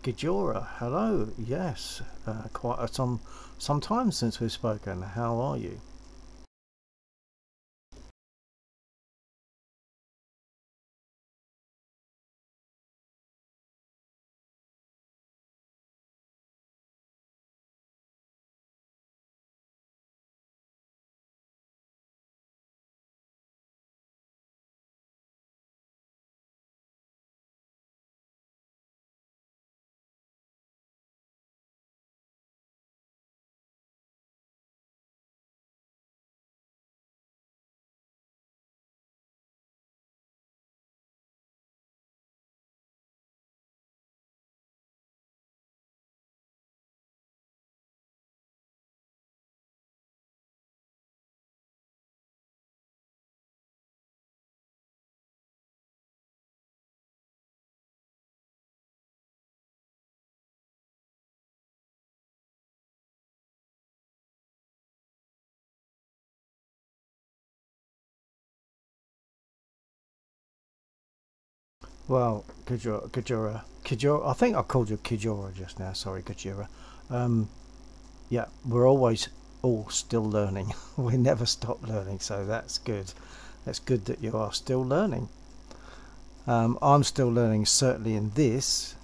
Gijora, hello. Yes, quite some time since we've spoken. How are you? Well, Kajora. I think I called you Kijora just now. Sorry, Kajora. Um, yeah, we're always all still learning. We never stop learning, so that's good. That's good that you are still learning. I'm still learning, certainly in this.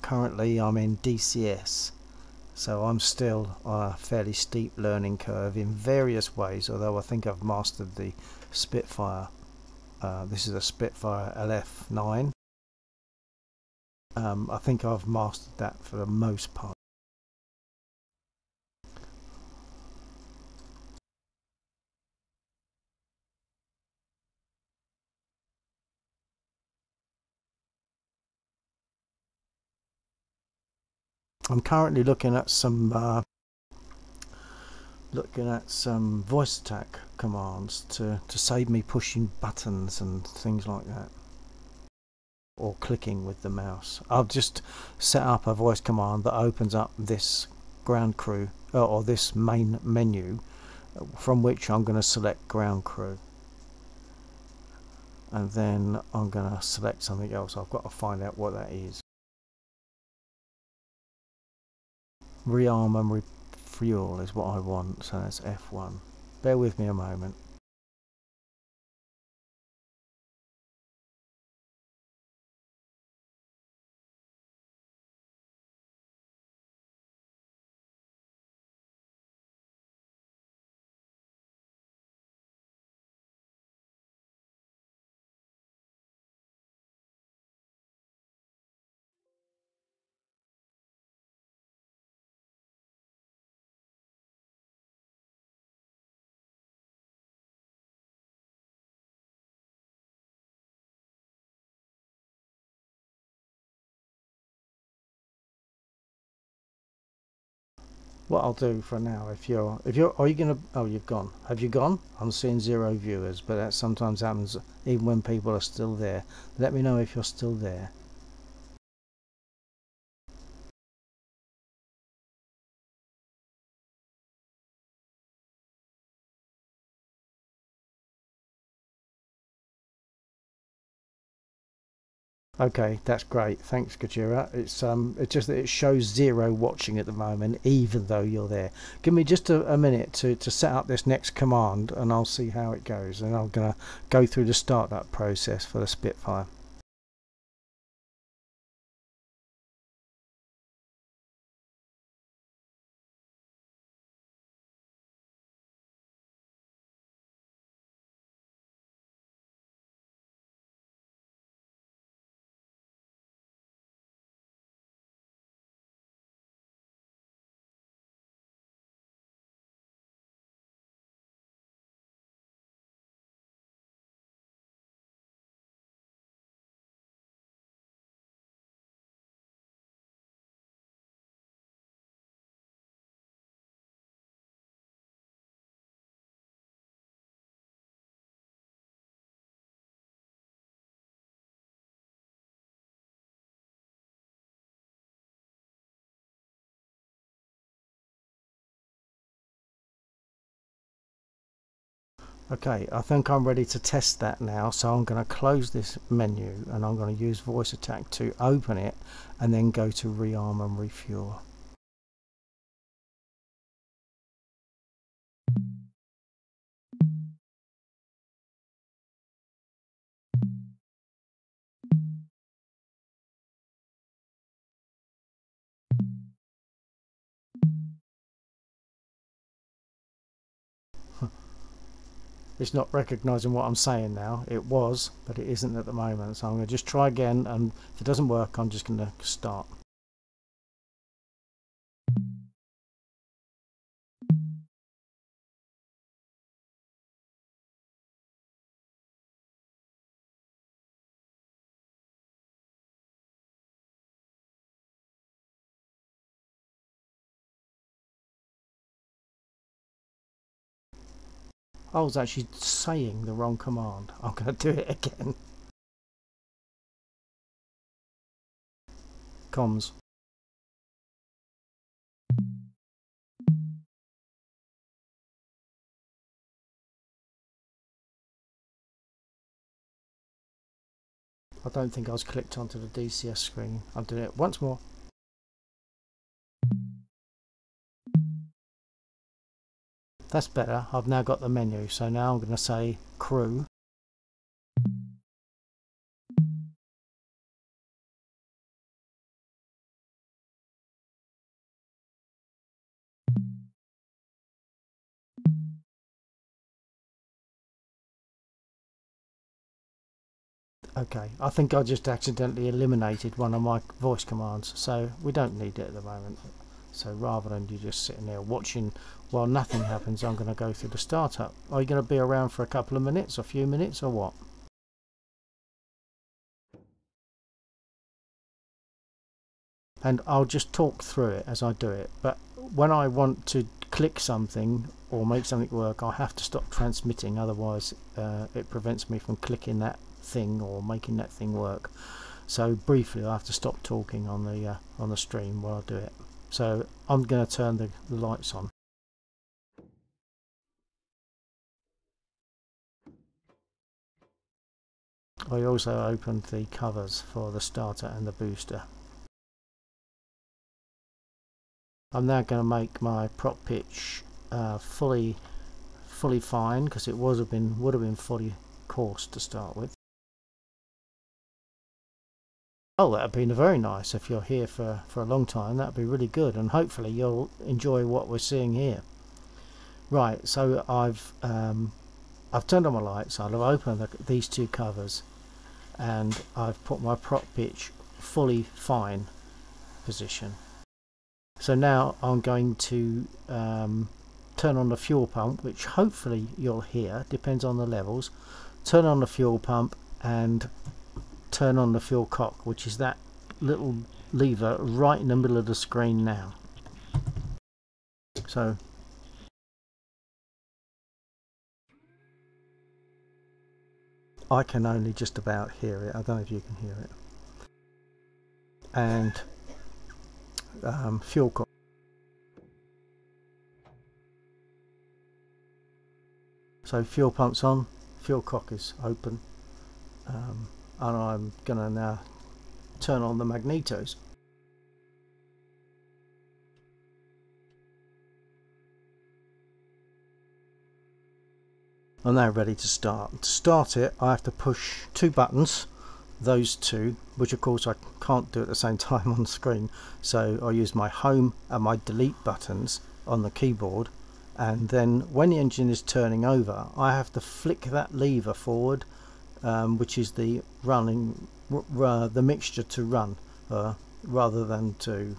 Currently, I'm in DCS, so I'm still on a fairly steep learning curve in various ways. Although I think I've mastered the Spitfire. This is a Spitfire LF9. I think I've mastered that for the most part. I'm currently looking at some voice attack commands to save me pushing buttons and things like that, or clicking with the mouse. I'll just set up a voice command that opens up this ground crew or this main menu, from which I'm going to select ground crew, and then I'm going to select something else. I've got to find out what that is. Rearm and refuel is what I want, so that's F1. Bear with me a moment. What I'll do for now, are you gonna, oh, you've gone. Have you gone? I'm seeing 0 viewers, but that sometimes happens even when people are still there. Let me know if you're still there. Okay, that's great. Thanks, Kajira. It's just that it shows 0 watching at the moment, even though you're there. Give me just a minute to set up this next command, and I'll see how it goes. And I'm gonna go through the startup process for the Spitfire. Okay, I think I'm ready to test that now, so I'm going to close this menu and I'm going to use voice attack to open it and then go to rearm and refuel. It's not recognising what I'm saying now. It was, but it isn't at the moment, so I'm going to just try again, and if it doesn't work I'm just going to start. I was actually saying the wrong command. I'm going to do it again. Comms. I don't think I was clicked onto the DCS screen. I'm doing it once more. That's better. I've now got the menu, so now I'm going to say crew. Okay, I think I just accidentally eliminated one of my voice commands, so we don't need it at the moment. So rather than you just sitting there watching while nothing happens, I'm going to go through the startup. Are you going to be around for a couple of minutes, a few minutes, or what? And I'll just talk through it as I do it, but when I want to click something or make something work, I have to stop transmitting, otherwise it prevents me from clicking that thing or making that thing work. So briefly I have to stop talking on the stream while I do it. So I'm going to turn the lights on. I also opened the covers for the starter and the booster. I'm now going to make my prop pitch fully fine, because it would have been fully coarse to start with. Oh, that would be very nice. If you're here for a long time, that would be really good, and hopefully you'll enjoy what we're seeing here. Right, so I've turned on my lights, I've opened these two covers, and I've put my prop pitch fully fine position. So now I'm going to turn on the fuel pump, which hopefully you'll hear, depends on the levels. Turn on the fuel pump and turn on the fuel cock, which is that little lever right in the middle of the screen now. So I can only just about hear it. I don't know if you can hear it. And fuel cock. So fuel pump's on, fuel cock is open, and I'm going to now turn on the magnetos. I'm now ready to start. To start it, I have to push two buttons, those two, which of course I can't do at the same time on the screen, so I use my home and my delete buttons on the keyboard, and then when the engine is turning over I have to flick that lever forward, which is the the mixture to run rather than to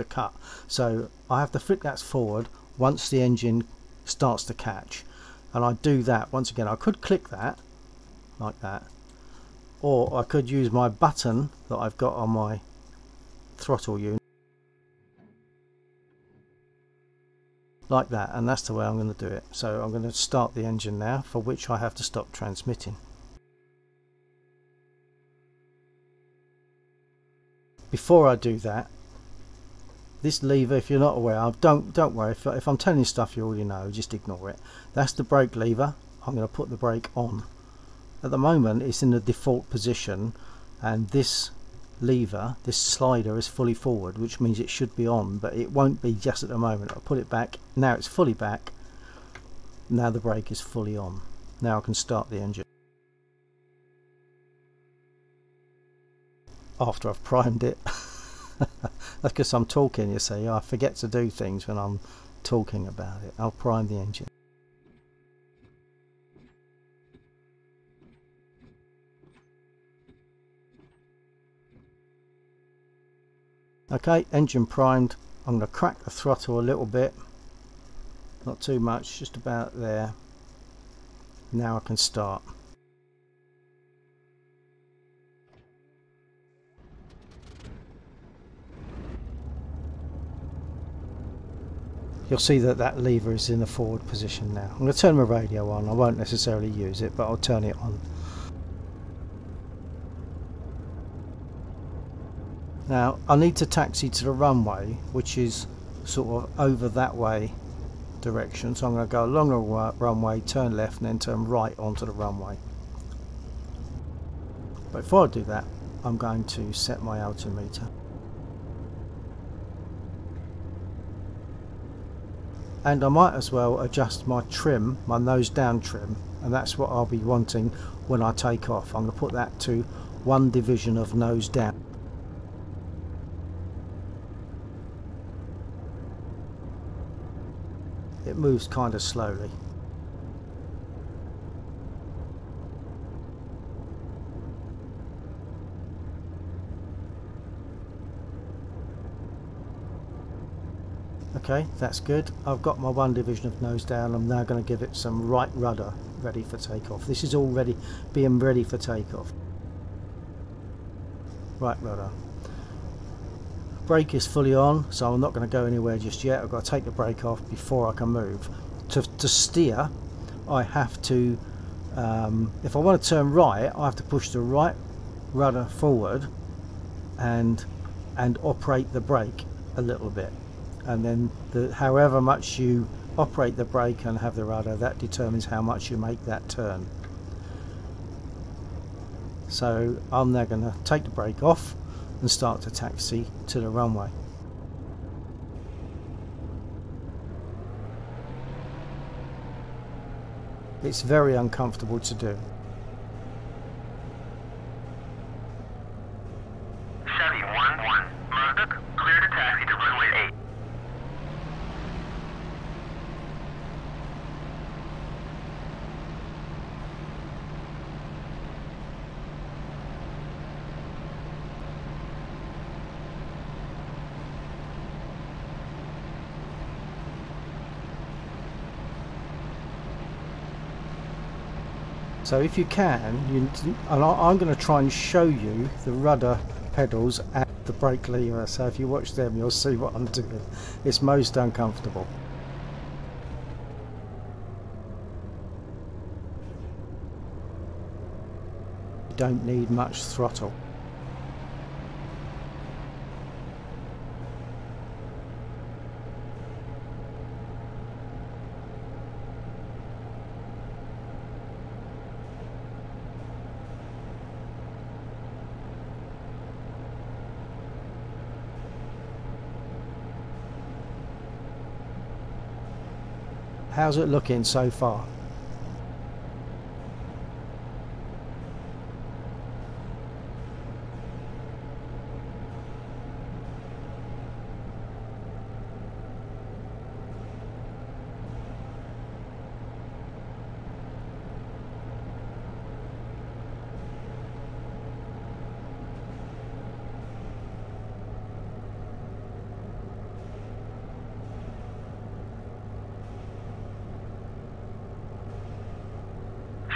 cut. So I have to flick that forward once the engine starts to catch, and I do that once again. I could click that like that, or I could use my button that I've got on my throttle unit like that, and that's the way I'm going to do it. So I'm going to start the engine now, for which I have to stop transmitting. Before I do that, this lever, if you're not aware of, don't worry, if I'm telling you stuff you already know, just ignore it. That's the brake lever, I'm going to put the brake on. At the moment it's in the default position, and this lever, this slider, is fully forward, which means it should be on, but it won't be just at the moment. I'll put it back. Now it's fully back. Now the brake is fully on. Now I can start the engine. After I've primed it. That's because I'm talking, you see. I forget to do things when I'm talking about it. I'll prime the engine. Okay, engine primed. I'm going to crack the throttle a little bit. Not too much, just about there. Now I can start. You'll see that that lever is in the forward position now. I'm going to turn my radio on. I won't necessarily use it, but I'll turn it on. Now I need to taxi to the runway, which is sort of over that way direction. So I'm going to go along the runway, turn left, and then turn right onto the runway. But before I do that, I'm going to set my altimeter. And I might as well adjust my trim, my nose down trim, and that's what I'll be wanting when I take off. I'm going to put that to 1 division of nose down. It moves kind of slowly. Okay, that's good. I've got my 1 division of nose down. I'm now going to give it some right rudder ready for takeoff. This is already being ready for takeoff. Right rudder. Brake is fully on, so I'm not going to go anywhere just yet. I've got to take the brake off before I can move. To steer, I have to, if I want to turn right, I have to push the right rudder forward and operate the brake a little bit. And then however much you operate the brake and have the rudder, that determines how much you make that turn. So I'm now going to take the brake off and start to taxi to the runway. It's very uncomfortable to do. Chevy 11, Marduk, clear to taxi to runway 8. So if you can, I'm going to try and show you the rudder pedals and the brake lever, so if you watch them you'll see what I'm doing. It's most uncomfortable. You don't need much throttle. How's it looking so far?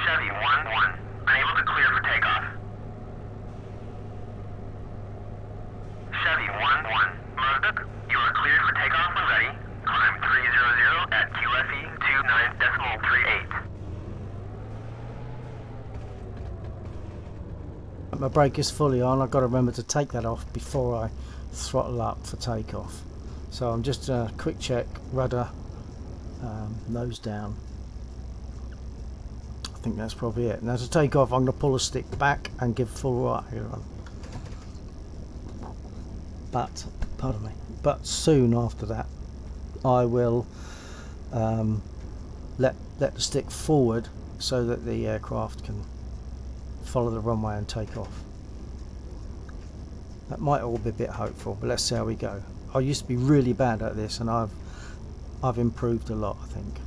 Chevy 11, unable to clear for takeoff. Chevy 11, Marduk, you are cleared for takeoff when ready. Climb 300 at QFE 29.38. My brake is fully on. I've got to remember to take that off before I throttle up for takeoff. So I'm just quick check, rudder, nose down. think that's probably it. Now to take off, I'm going to pull a stick back and give full right here on. But, pardon me, but soon after that I will let the stick forward so that the aircraft can follow the runway and take off. That might all be a bit hopeful, but let's see how we go. I used to be really bad at this, and I've improved a lot, I think.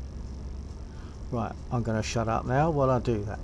Right, I'm going to shut up now while I do that.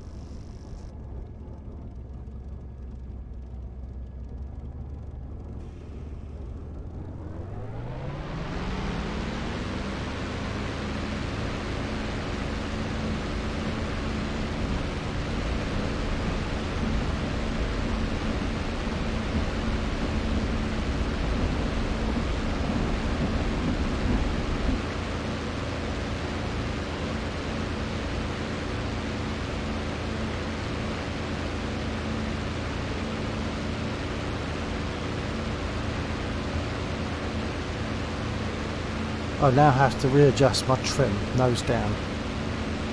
I now have to readjust my trim nose down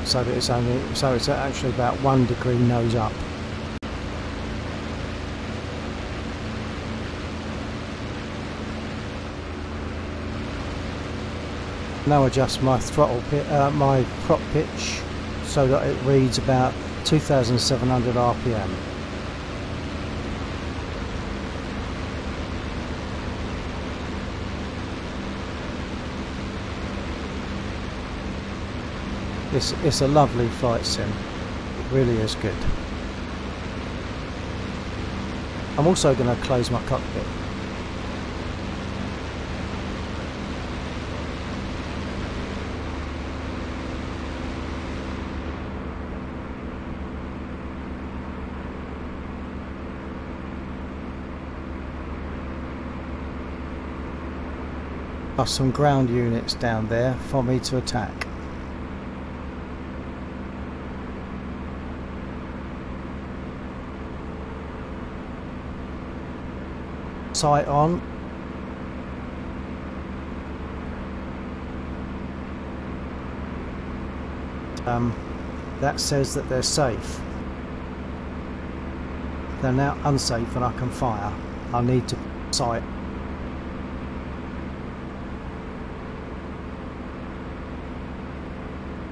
so that it's actually about 1 degree nose up. Now adjust my throttle my prop pitch so that it reads about 2,700 RPM. It's a lovely flight sim. It really is good. I'm also going to close my cockpit. There are some ground units down there for me to attack. Sight on. That says that they're safe. They're now unsafe and I can fire. I need to sight.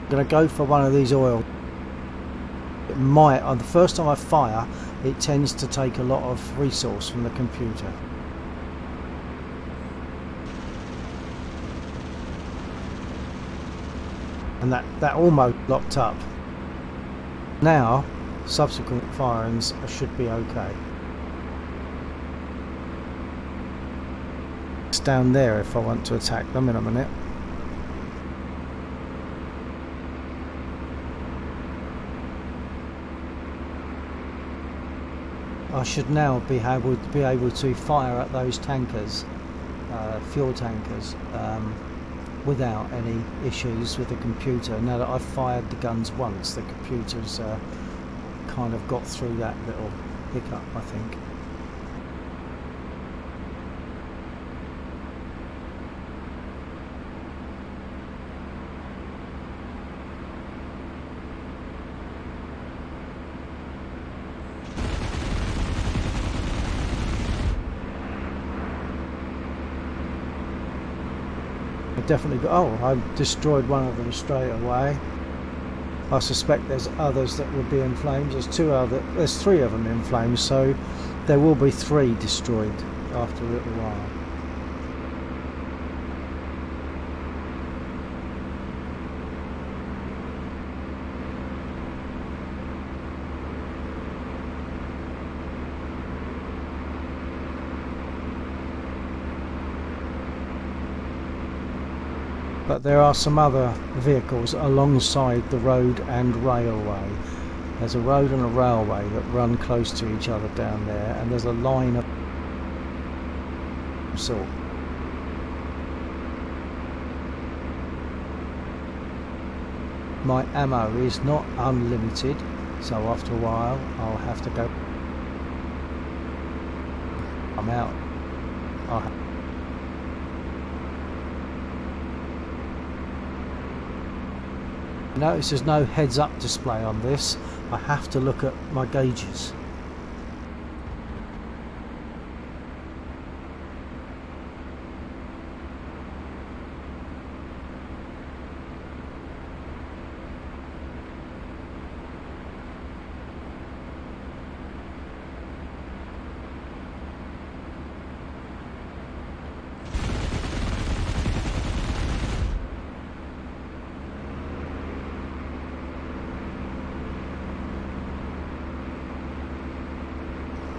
I'm going to go for one of these oil. It might, on the first time I fire, it tends to take a lot of resource from the computer. And that almost locked up. Now subsequent firings should be okay. It's down there if I want to attack them in a minute. I should now be able to fire at those tankers, fuel tankers, without any issues with the computer. Now that I've fired the guns once, the computer's kind of got through that little hiccup, I think. Definitely got, oh, I destroyed one of them straight away. I suspect there's others that will be in flames. There's 3 of them in flames, so there will be 3 destroyed after a little while. But there are some other vehicles alongside the road and railway. There's a road and a railway that run close to each other down there, and there's a line of sort. My ammo is not unlimited, so after a while I'll have to go. I'm out. Notice there's no heads up display on this. I have to look at my gauges.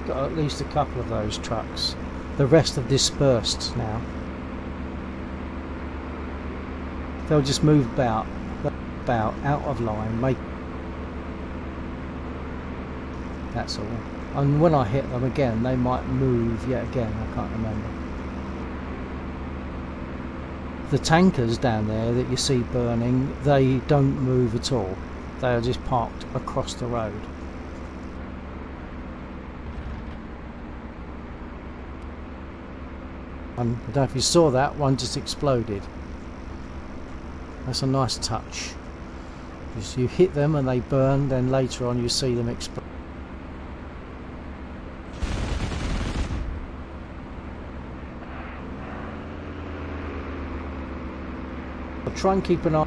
Got at least a couple of those trucks. The rest have dispersed now. They'll just move about out of line, that's all. And when I hit them again, they might move yet again. I can't remember. The tankers down there that you see burning, they don't move at all. They are just parked across the road. I don't know if you saw that, one just exploded. That's a nice touch. You hit them and they burn, then later on you see them explode. I'll try and keep an eye.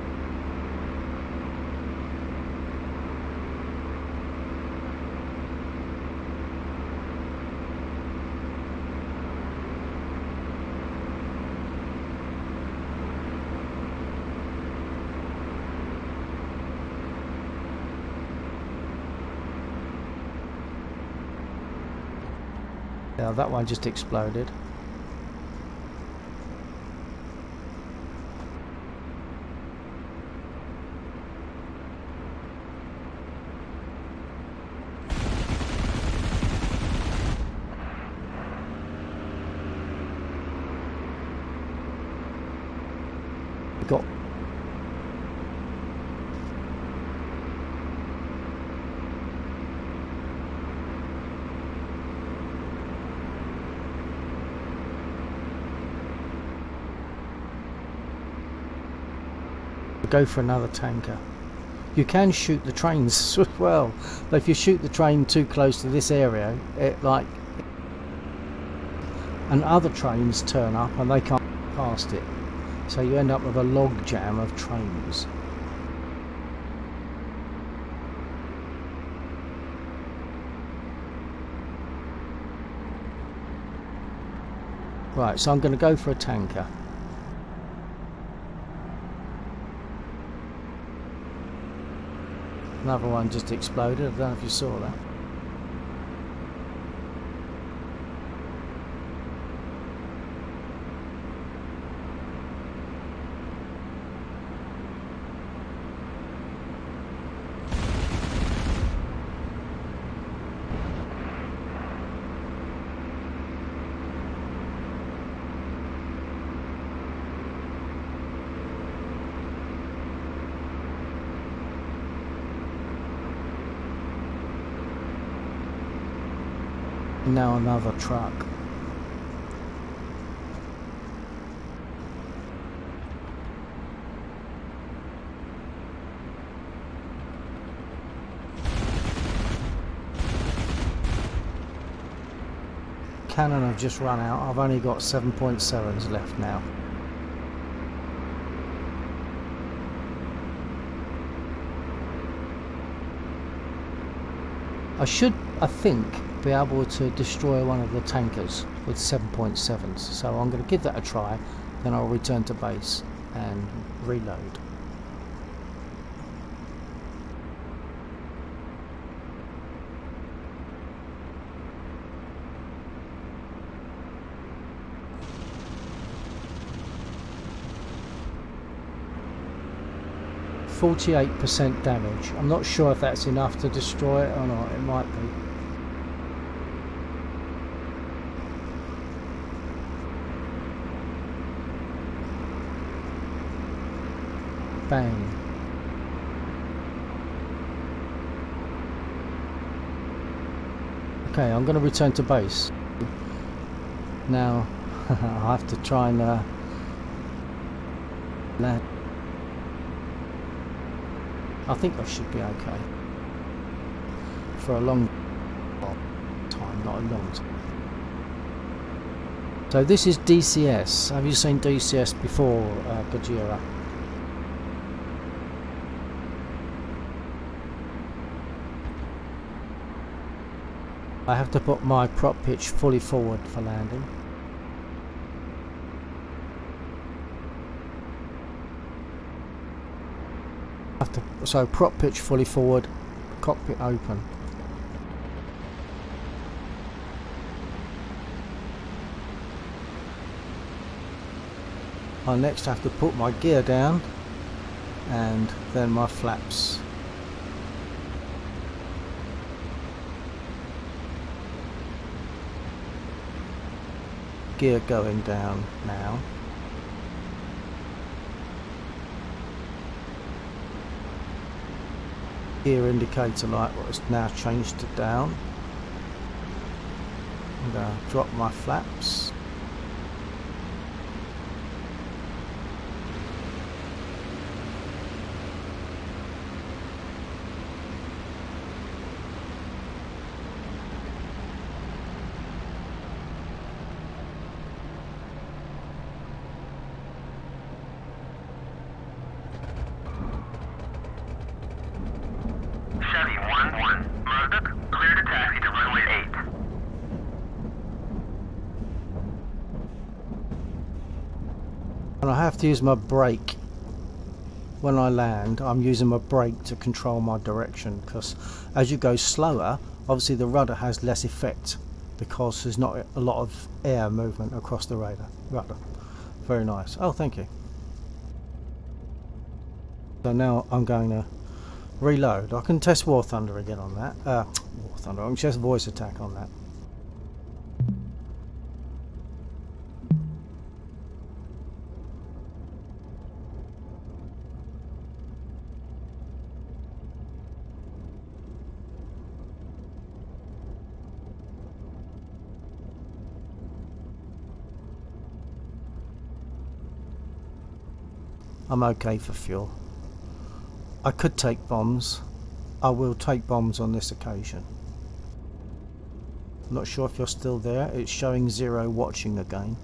Yeah, that one just exploded. Got go for another tanker. You can shoot the trains as well, but if you shoot the train too close to this area, and other trains turn up and they can't past it, so you end up with a log jam of trains. Right, so I'm going to go for a tanker. Another one just exploded. I don't know if you saw that. Now another truck. Cannon have just run out. I've only got 7.7s left now. I think be able to destroy one of the tankers with 7.7s, so I'm going to give that a try, then I'll return to base and reload. %48 damage. I'm not sure if that's enough to destroy it or not. It might be. Bang. Okay, I'm going to return to base. Now, I have to try and land. I think I should be okay for a long time, not a long time. So this is DCS. Have you seen DCS before, Gajira? I have to put my prop pitch fully forward for landing. So prop pitch fully forward, cockpit open. I next have to put my gear down and then my flaps. Gear going down now. Gear indicator light was now changed to down. I'm going to drop my flaps. Chevy 1-1, Marduk, clear to taxi to runway 8. And I have to use my brake when I land. I'm using my brake to control my direction, because as you go slower, obviously the rudder has less effect because there's not a lot of air movement across the rudder. Very nice. Oh, thank you. So now I'm going to reload. I can test War Thunder again on that. War Thunder. I can test voice attack on that. I'm okay for fuel. I could take bombs. I will take bombs on this occasion. I'm not sure if you're still there. It's showing 0 watching again.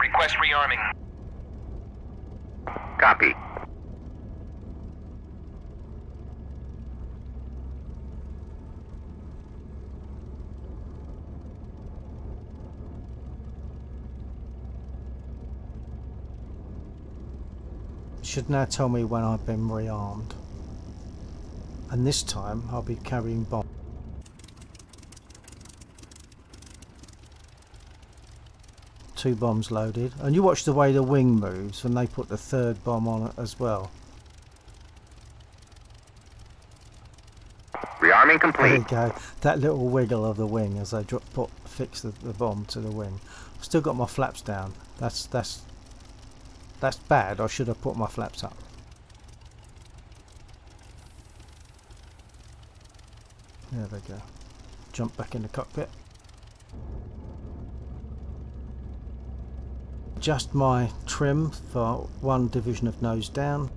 Request rearming. Copy. Should now tell me when I've been rearmed, and this time I'll be carrying bombs. Two bombs loaded, and you watch the way the wing moves, and they put the third bomb on it as well. Rearming complete. There you go, that little wiggle of the wing as they fix the bomb to the wing. I've still got my flaps down. That's bad. I should have put my flaps up. There they go. Jump back in the cockpit. Adjust my trim for one division of nose down.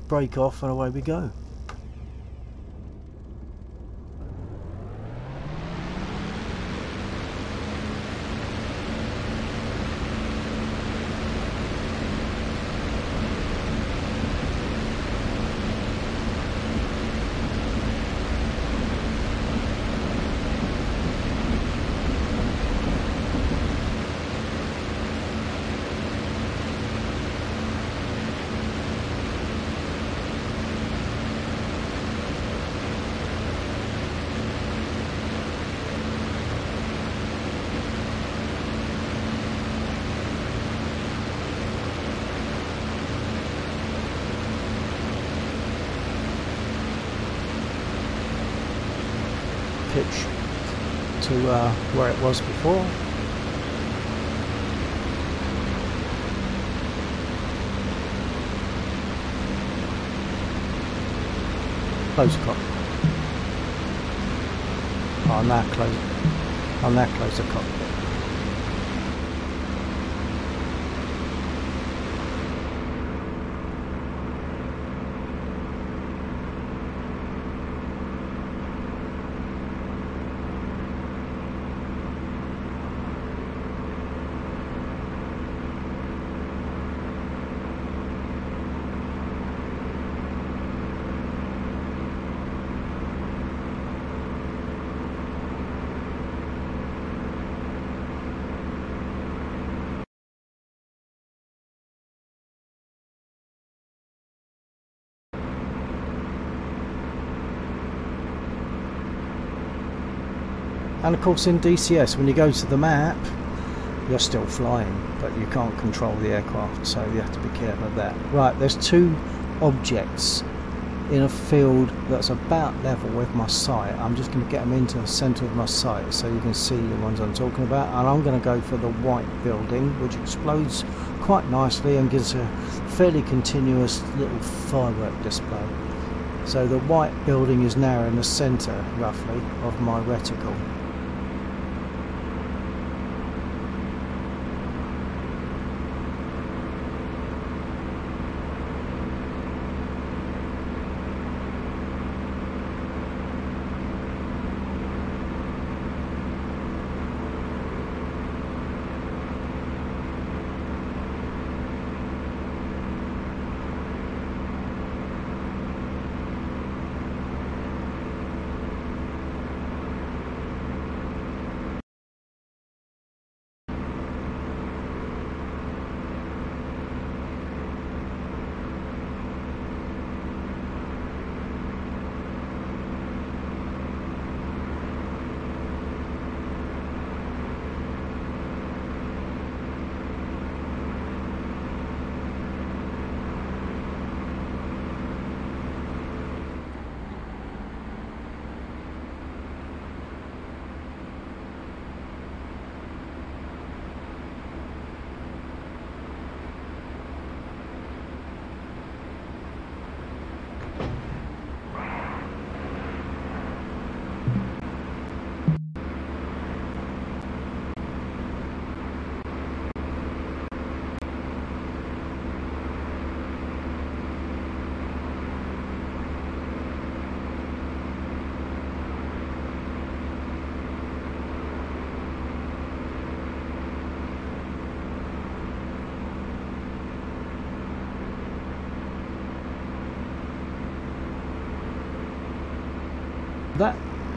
Brake off and away we go. Pitch to where it was before. Close cock. I'll now close the cockpit. And of course in DCS, when you go to the map, you're still flying, but you can't control the aircraft, so you have to be careful of that. Right, there's two objects in a field that's about level with my sight. I'm just going to get them into the centre of my sight so you can see the ones I'm talking about, and I'm going to go for the white building, which explodes quite nicely and gives a fairly continuous little firework display. So the white building is now in the centre, roughly, of my reticle.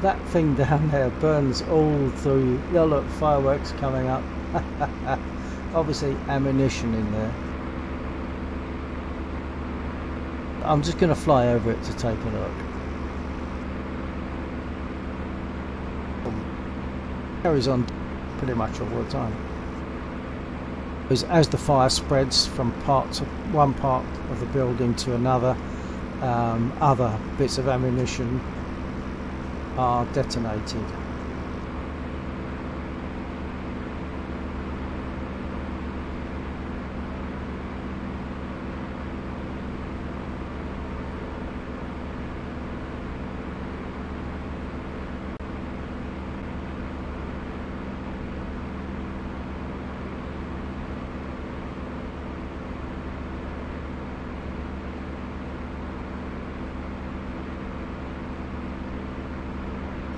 That thing down there burns all through. Yeah, look, fireworks coming up. Obviously ammunition in there. I'm just going to fly over it to take a look. Carries on pretty much all the time. As the fire spreads from one part of the building to another, other bits of ammunition are detonated.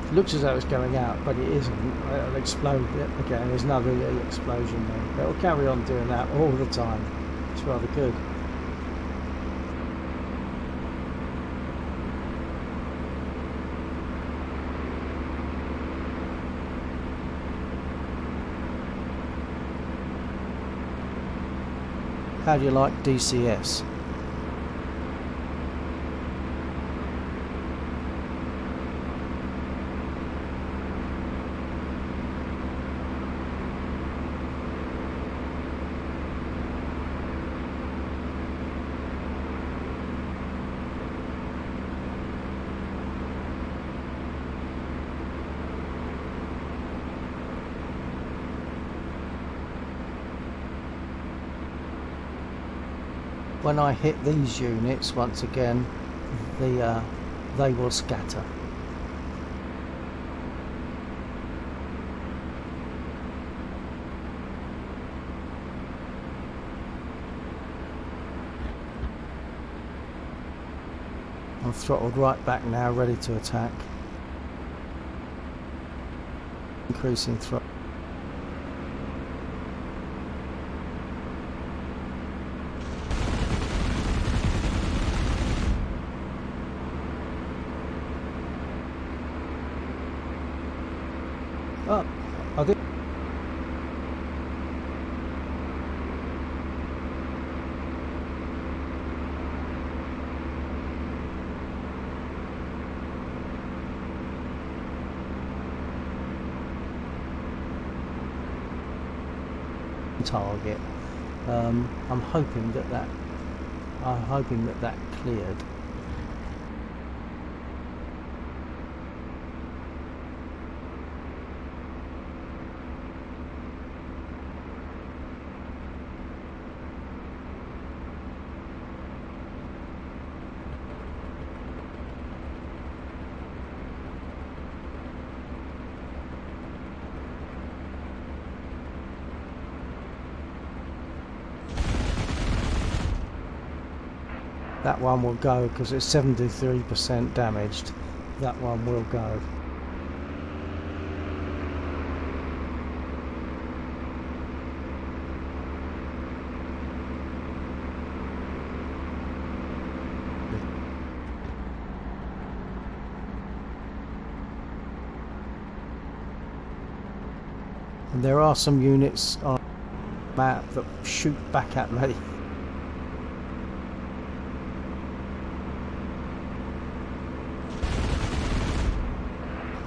It looks as though it's going out, but it isn't. It'll explode again. There's another little explosion there. It'll carry on doing that all the time. It's rather good. How do you like DCS? when I hit these units once again, they will scatter. I'm throttled right back now, ready to attack. Increasing throttle. Oh, I did. Target. I'm hoping that cleared. That one will go because it's 73% damaged. That one will go. And there are some units on the map that shoot back at me.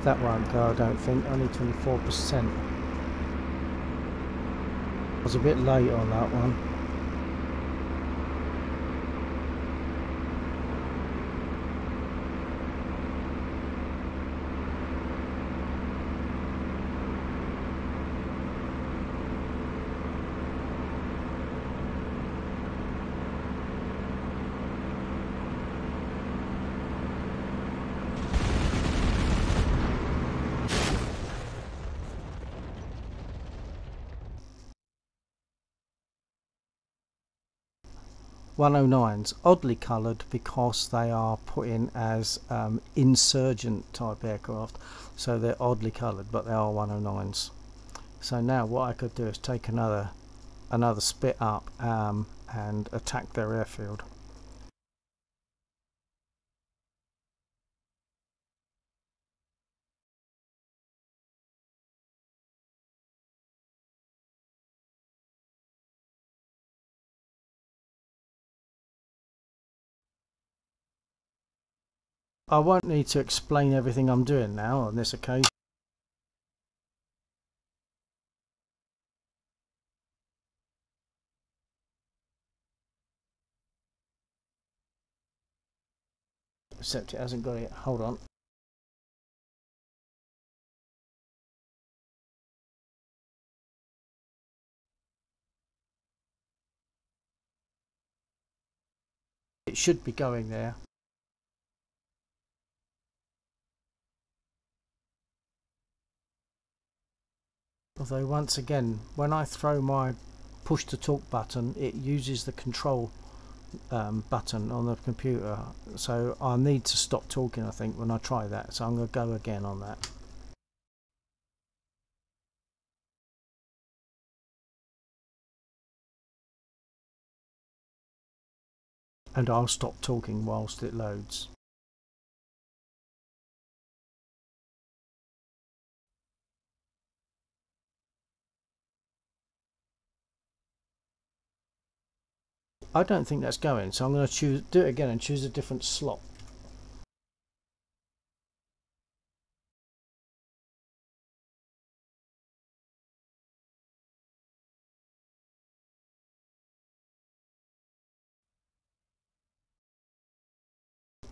That won't go, I don't think, only 24%. I was a bit late on that one. .109s, oddly coloured because they are put in as insurgent type aircraft, so they're oddly coloured, but they are 109s. So now what I could do is take another spit up and attack their airfield. I won't need to explain everything I'm doing now on this occasion. Except it hasn't got it. Hold on. It should be going there. Although once again, when I throw my push to talk button, it uses the control button on the computer, so I need to stop talking I think when I try that, so I'm going to go again on that. And I'll stop talking whilst it loads. I don't think that's going, so I'm going to do it again and choose a different slot.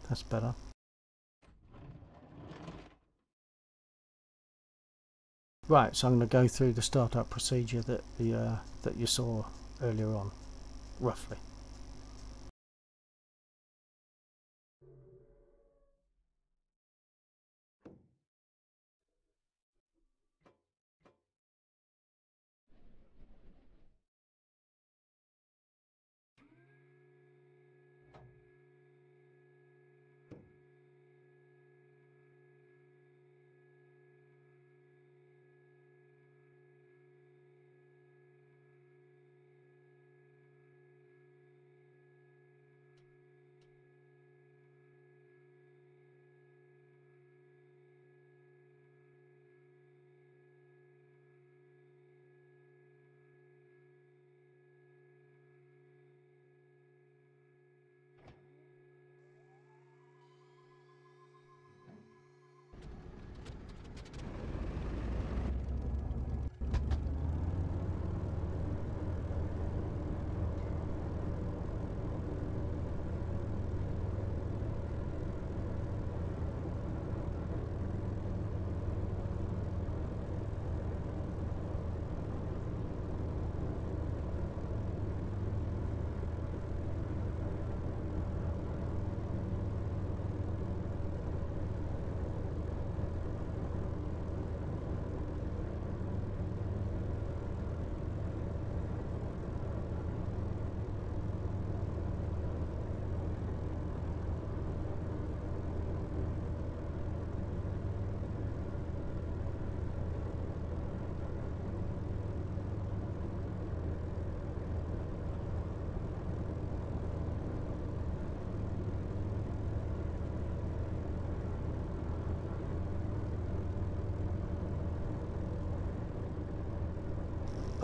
That's better. Right, so I'm going to go through the startup procedure that you saw earlier on, roughly.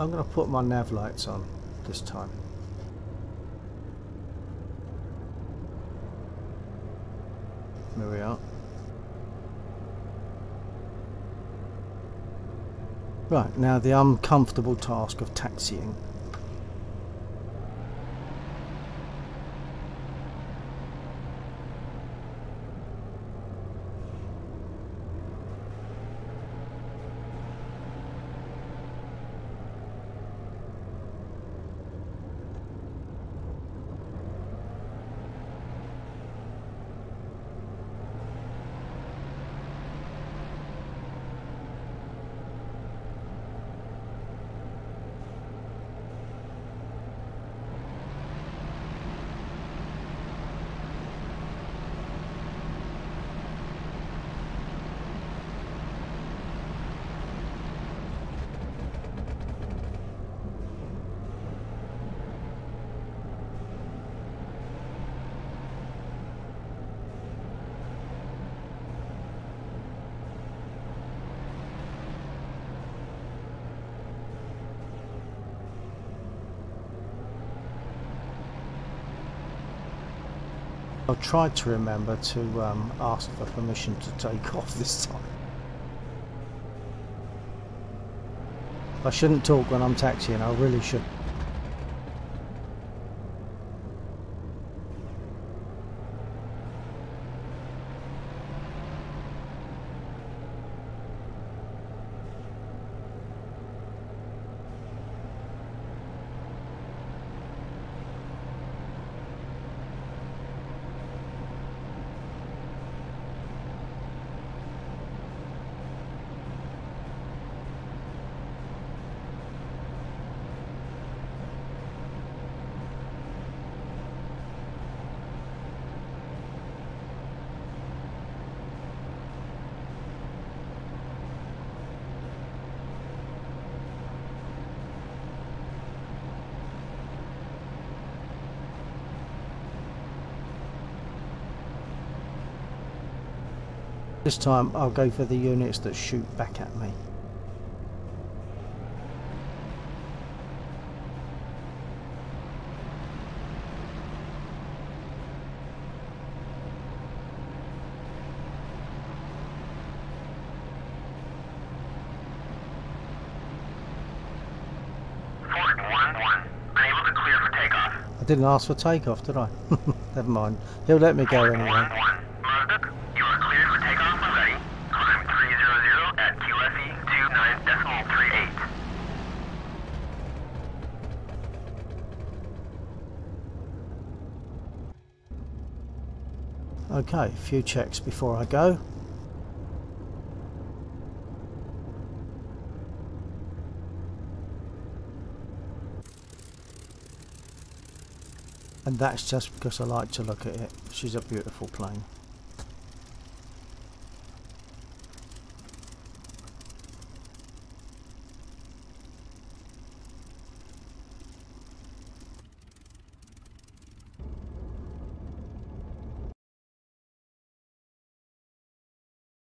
I'm going to put my nav lights on this time. There we are. Right, now the uncomfortable task of taxiing. I tried to remember to ask for permission to take off this time. I shouldn't talk when I'm taxiing, I really shouldn't. This time I'll go for the units that shoot back at me. I didn't ask for takeoff, did I? Never mind. He'll let me go anyway. Mazdak, you are cleared for takeoff when ready. Climb 300 at QFE 29.38. Okay, a few checks before I go. And that's just because I like to look at it. She's a beautiful plane.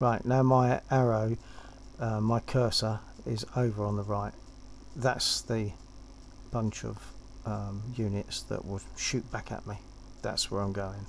Right, now my arrow, my cursor is over on the right. That's the bunch of units that will shoot back at me. That's where I'm going.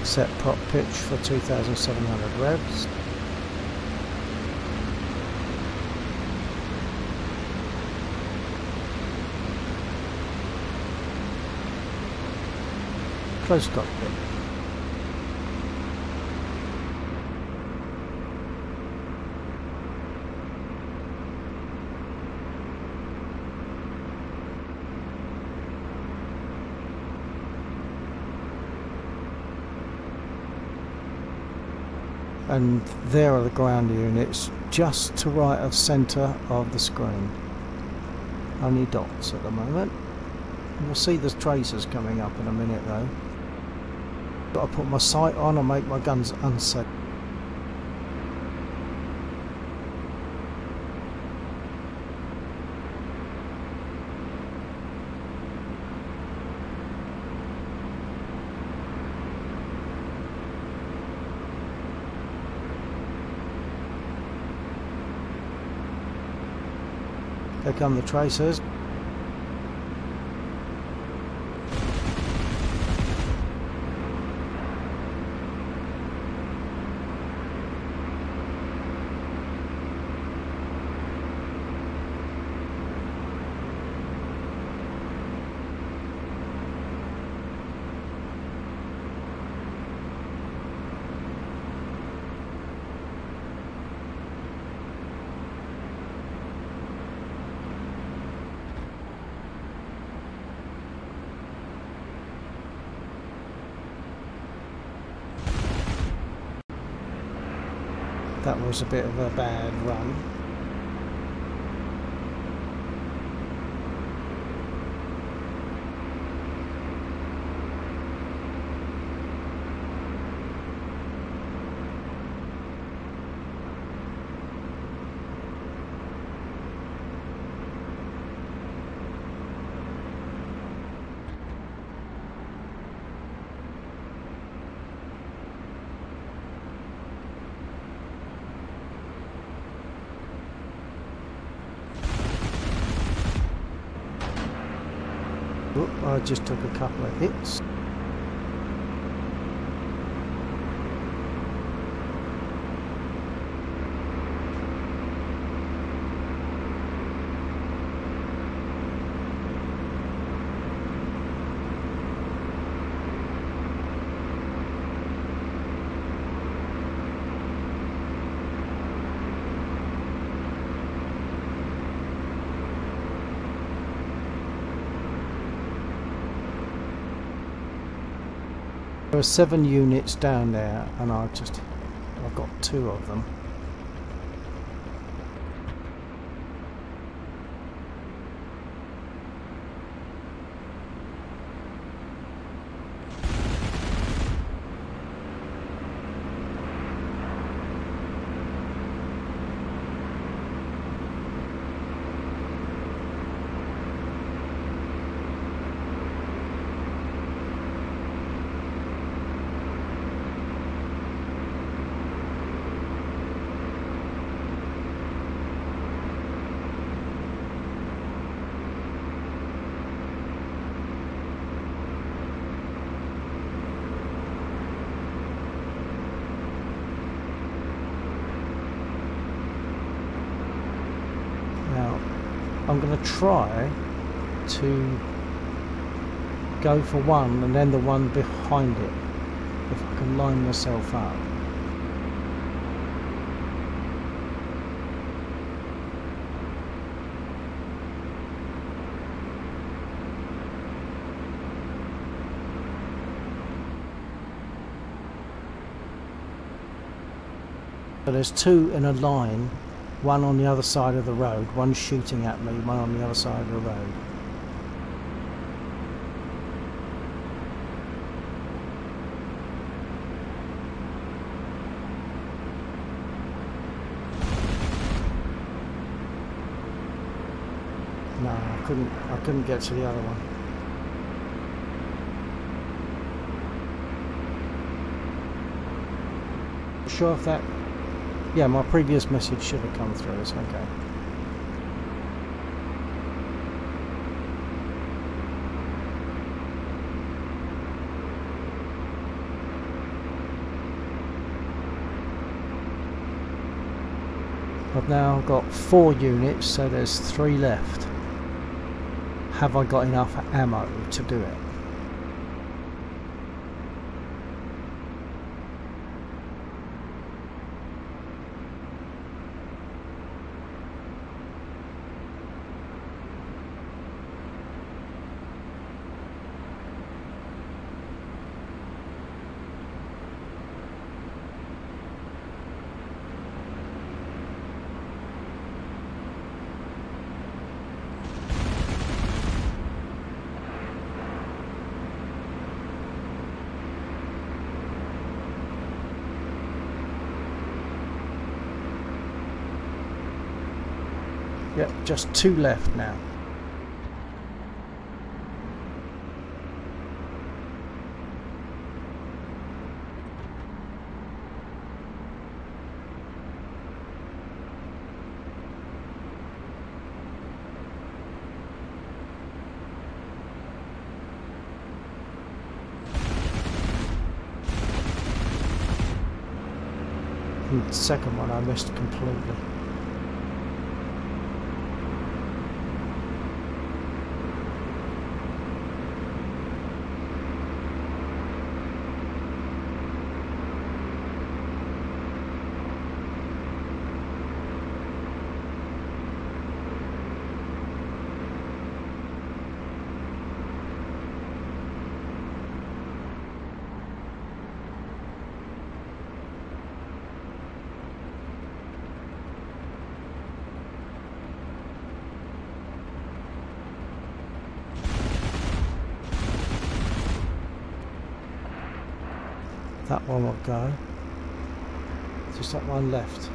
Set prop pitch for 2,700 revs. Close cockpit. And there are the ground units just to right of centre of the screen. Only dots at the moment. We'll see the tracers coming up in a minute though. Got to put my sight on and make my guns unsafe. There come the tracers. That was a bit of a bad run. Oop, I just took a couple of hits. There are 7 units down there and I've got 2 of them. I'm going to try to go for one and then the one behind it, if I can line myself up. So there's 2 in a line. One on the other side of the road, one shooting at me, one on the other side of the road. No, I couldn't get to the other one. Sure if that... Yeah, my previous message should have come through. It's okay. Now I've got 4 units, so there's 3 left. Have I got enough ammo to do it? Yep, just 2 left now. And the second one I missed completely. That one will go. Just that one left.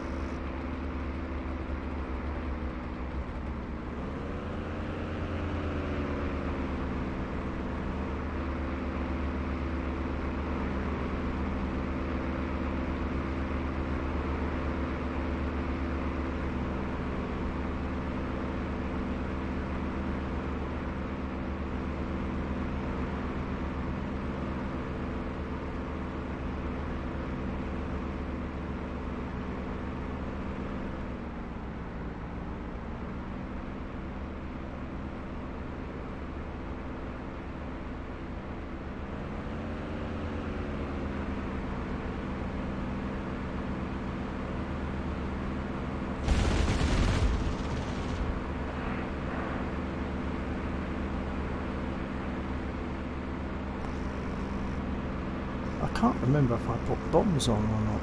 I can't remember if I put bombs on or not,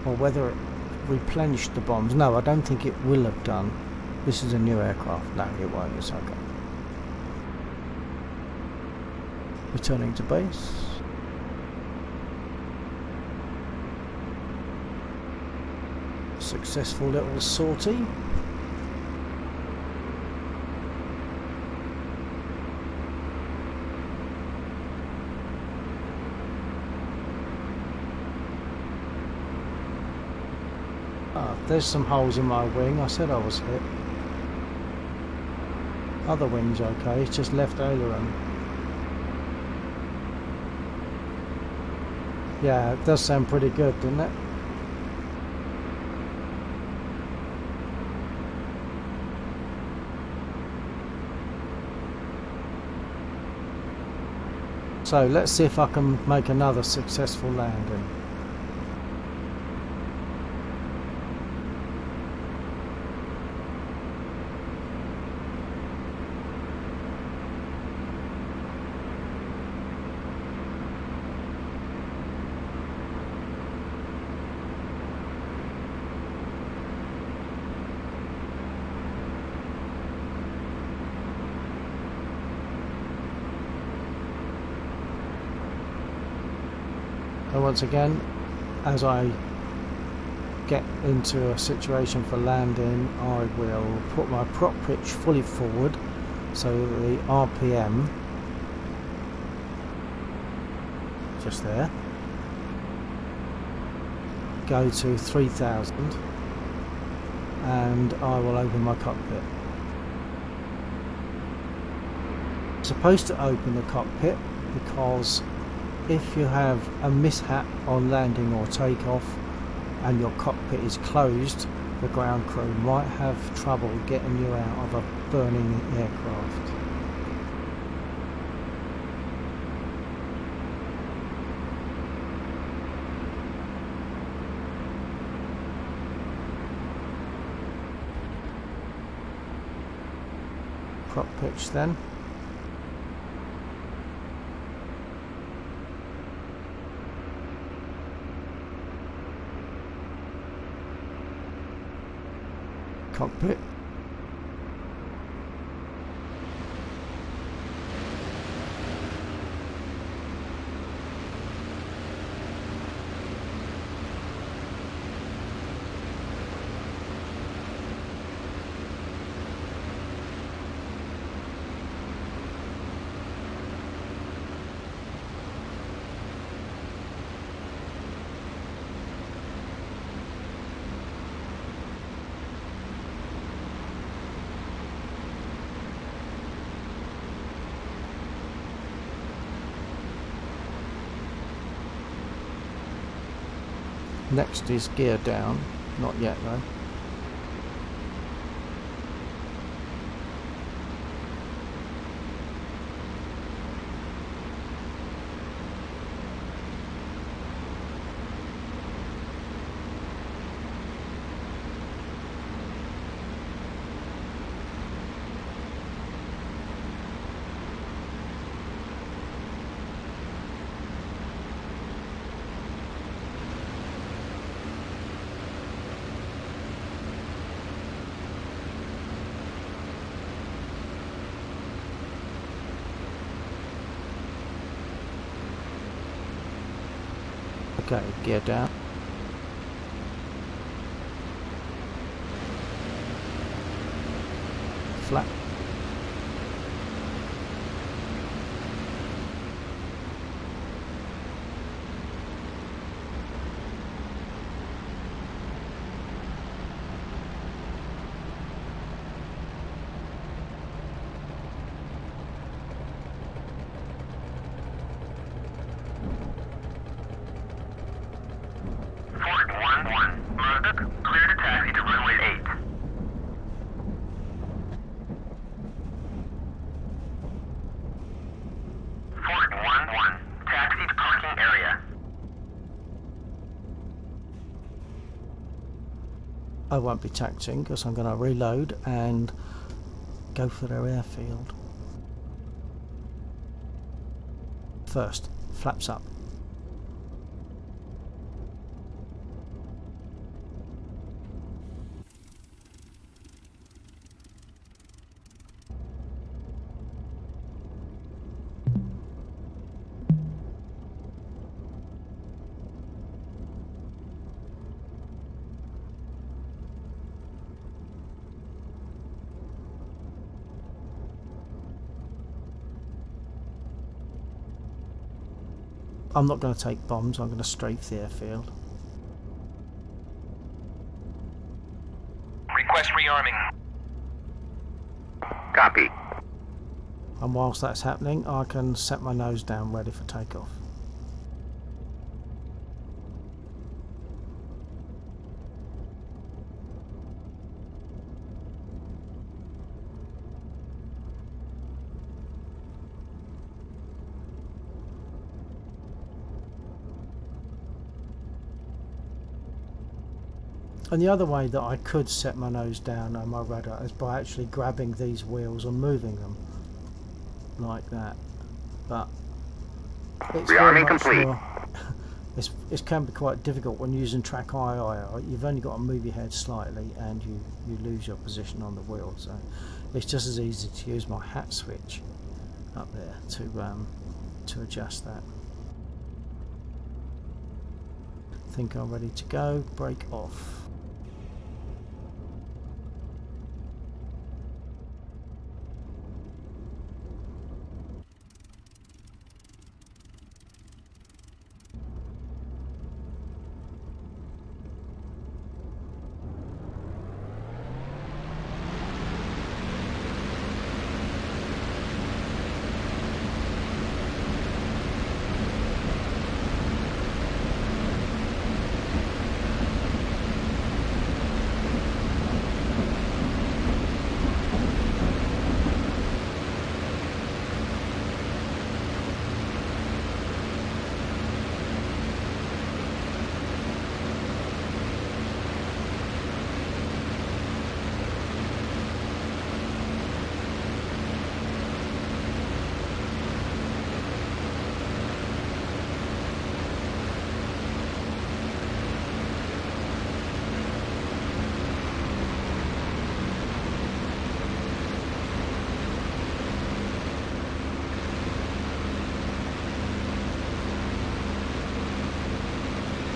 or whether it replenished the bombs. No, I don't think it will have done. This is a new aircraft. No, it won't. It's okay. Returning to base. Successful little sortie. There's some holes in my wing. I said I was hit. Other wing's okay, it's just left aileron. Yeah, it does sound pretty good, doesn't it? So let's see if I can make another successful landing. And once again, as I get into a situation for landing, I will put my prop pitch fully forward so the RPM just there, go to 3000, and I will open my cockpit. I'm supposed to open the cockpit because if you have a mishap on landing or takeoff and your cockpit is closed, the ground crew might have trouble getting you out of a burning aircraft. Prop pitch then. Cockpit. Next is gear down, not yet though. Okay, gear down. Flat. Clear to taxi to runway 8. Fort 1-1, taxi to parking area. I won't be taxiing because I'm going to reload and go for their airfield. First, flaps up. I'm not going to take bombs, I'm going to strafe the airfield. Request rearming. Copy. And whilst that's happening, I can set my nose down ready for takeoff. And the other way that I could set my nose down on my rudder is by actually grabbing these wheels and moving them like that. But it's very much more, it can be quite difficult when using track II. You've only got to move your head slightly and you lose your position on the wheel. So it's just as easy to use my hat switch up there to adjust that. I think I'm ready to go. Brake off.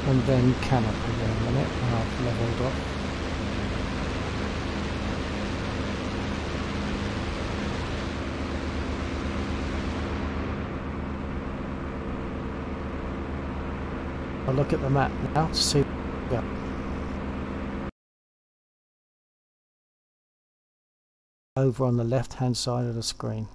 and then canopy in a minute when I've levelled up. I'll look at the map now to see. Yeah. Over on the left hand side of the screen.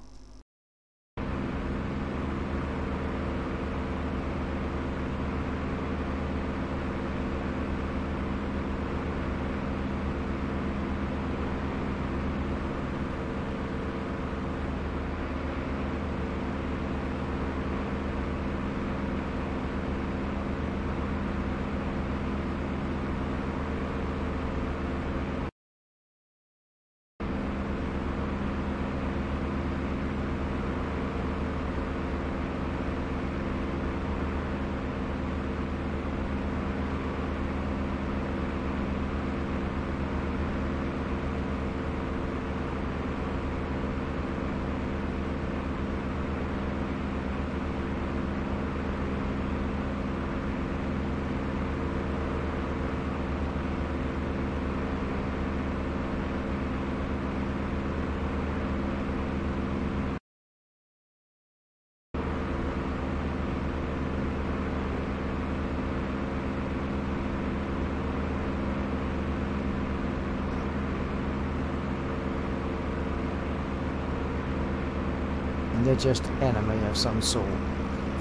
And they're just enemy of some sort,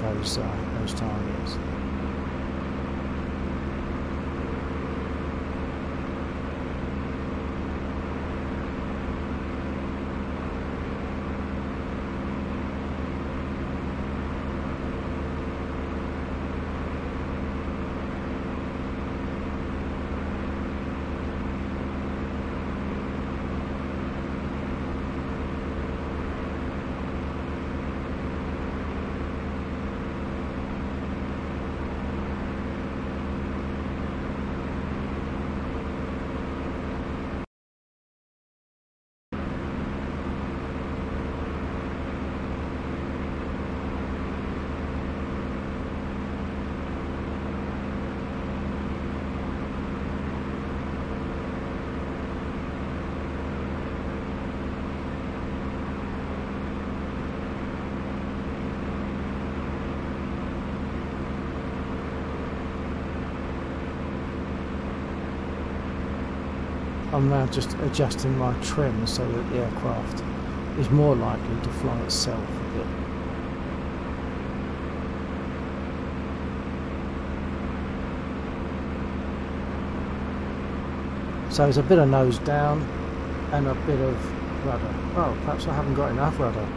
those targets. I'm now just adjusting my trim so that the aircraft is more likely to fly itself a bit. So it's a bit of nose down and a bit of rudder. Oh, perhaps I haven't got enough rudder.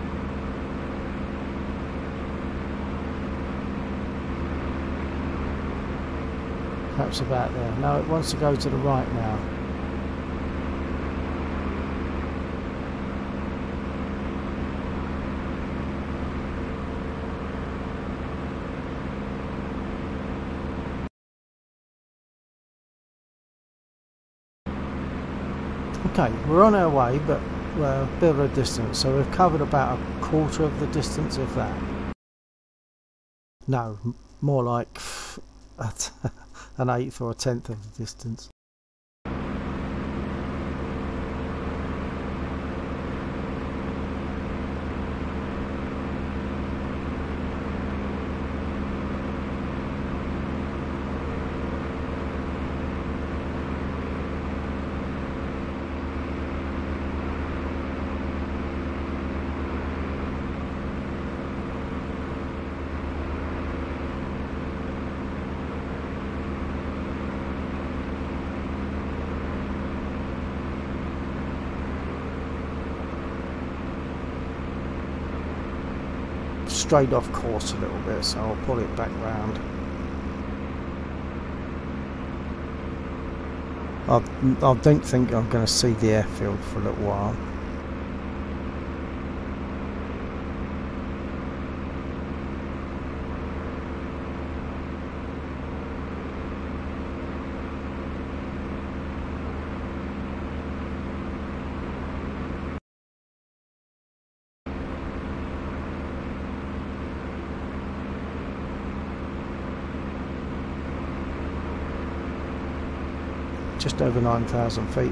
Perhaps about there. No, it wants to go to the right now. Okay, we're on our way, but we're a bit of a distance, so we've covered about a quarter of the distance, if that. No, more like an eighth or a tenth of the distance. Strayed off course a little bit, so I'll pull it back round. I don't think I'm going to see the airfield for a little while. just over 9,000 feet.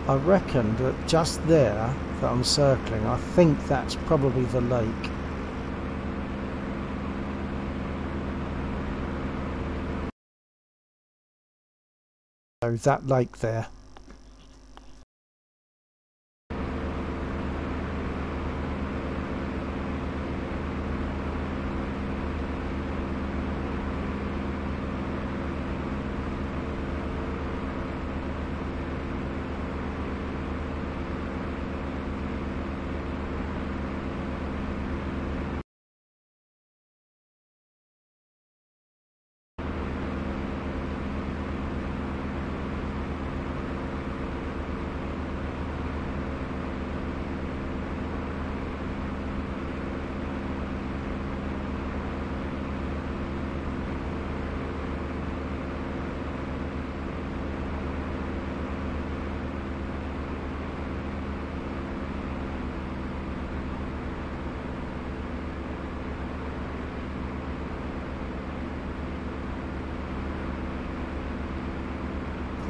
I reckon that just there that I'm circling, I think that's probably the lake. So that lake there.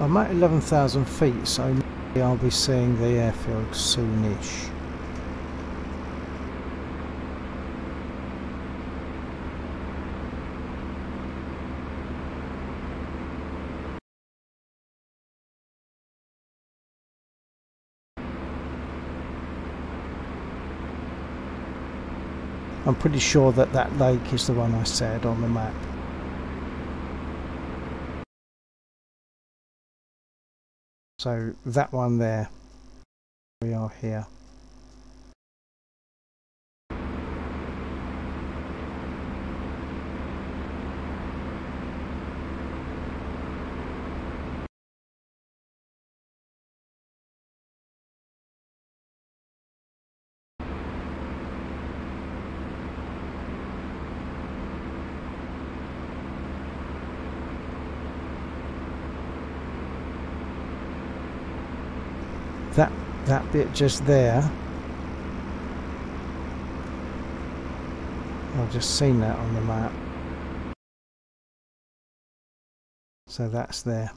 I'm at 11,000 feet, so maybe I'll be seeing the airfield soonish. I'm pretty sure that that lake is the one I said on the map. So that one there, we are here. That bit just there, I've just seen that on the map, so that's there.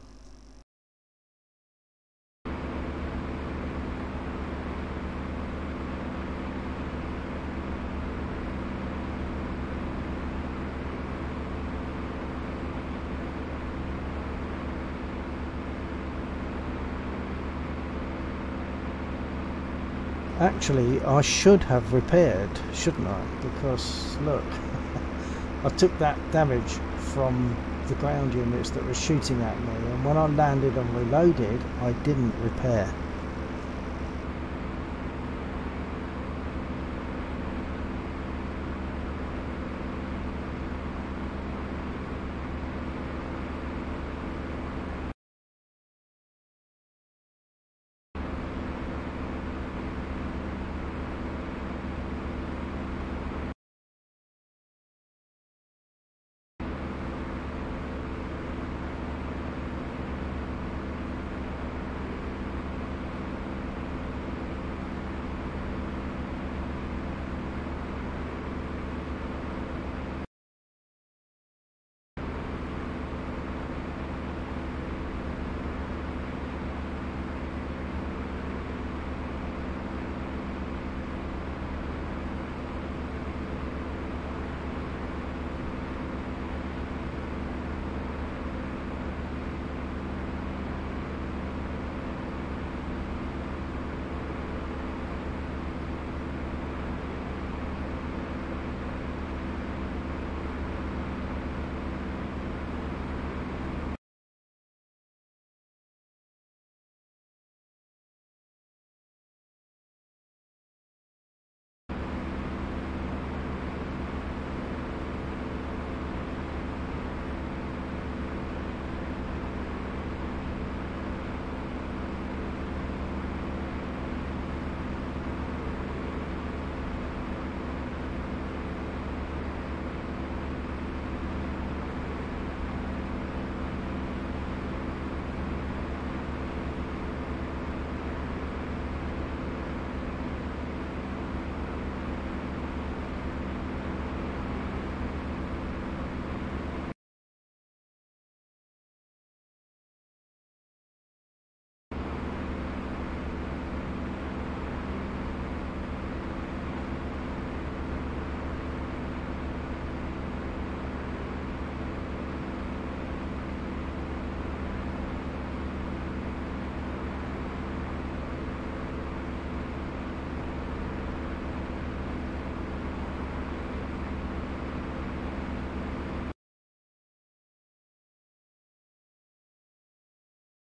Actually, I should have repaired, shouldn't I? Because look, I took that damage from the ground units that were shooting at me, and when I landed and reloaded, I didn't repair.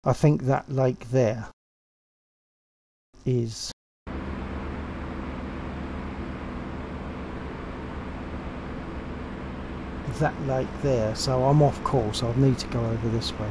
I think that lake there is that lake there, so I'm off course. I'll need to go over this way.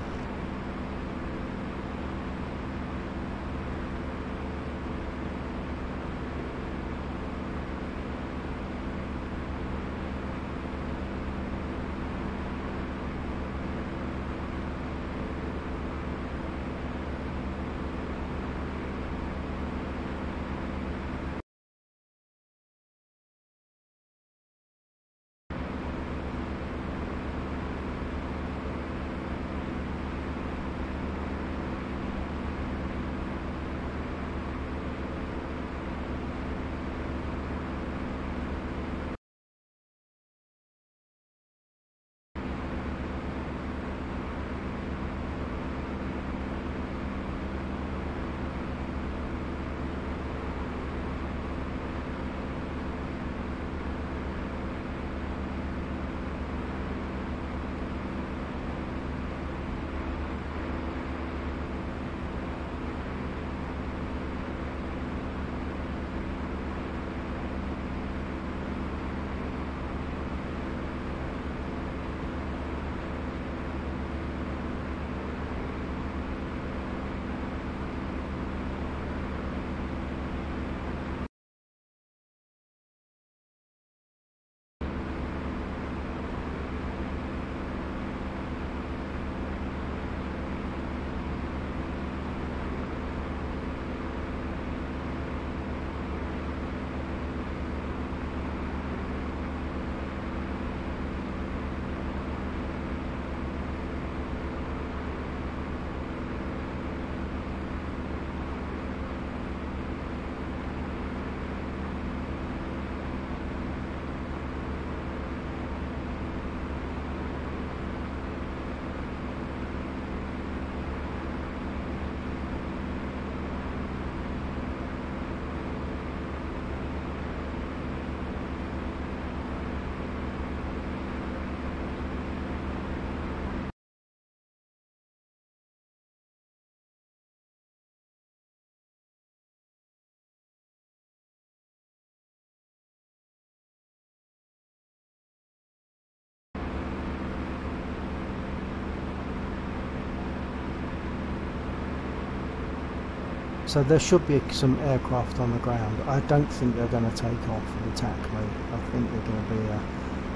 So there should be some aircraft on the ground. I don't think they're going to take off and attack me. I think they're going to be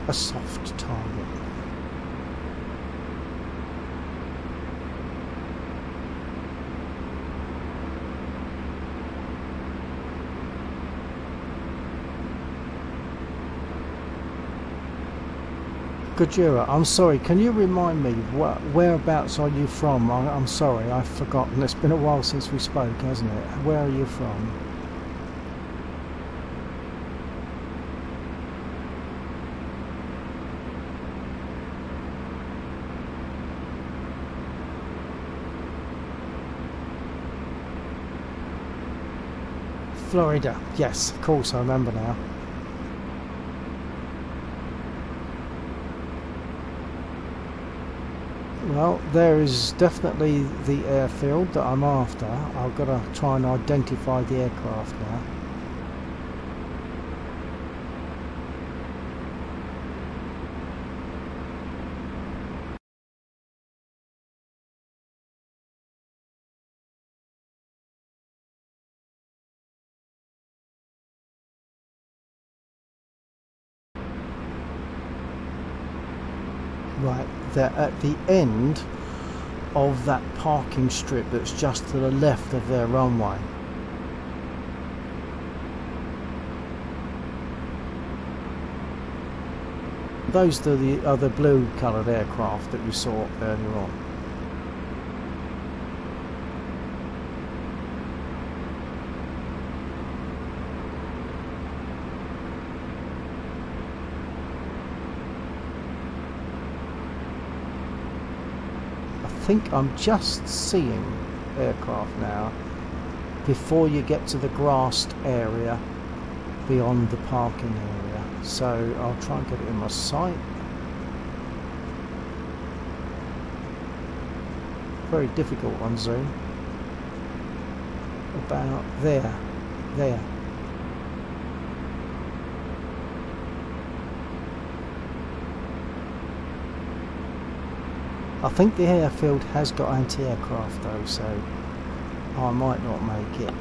a soft target. Gojira, I'm sorry, can you remind me, whereabouts are you from? I'm sorry, I've forgotten. It's been a while since we spoke, hasn't it? Where are you from? Florida, yes, of course, I remember now. Well, there is definitely the airfield that I'm after. I've got to try and identify the aircraft now. Right, they're at the end of that parking strip that's just to the left of their runway. Those are the other blue coloured aircraft that you saw earlier on. I think I'm just seeing aircraft now before you get to the grassed area beyond the parking area, so I'll try and get it in my sight. very difficult on zoom. About there. I think the airfield has got anti-aircraft though, so I might not make it.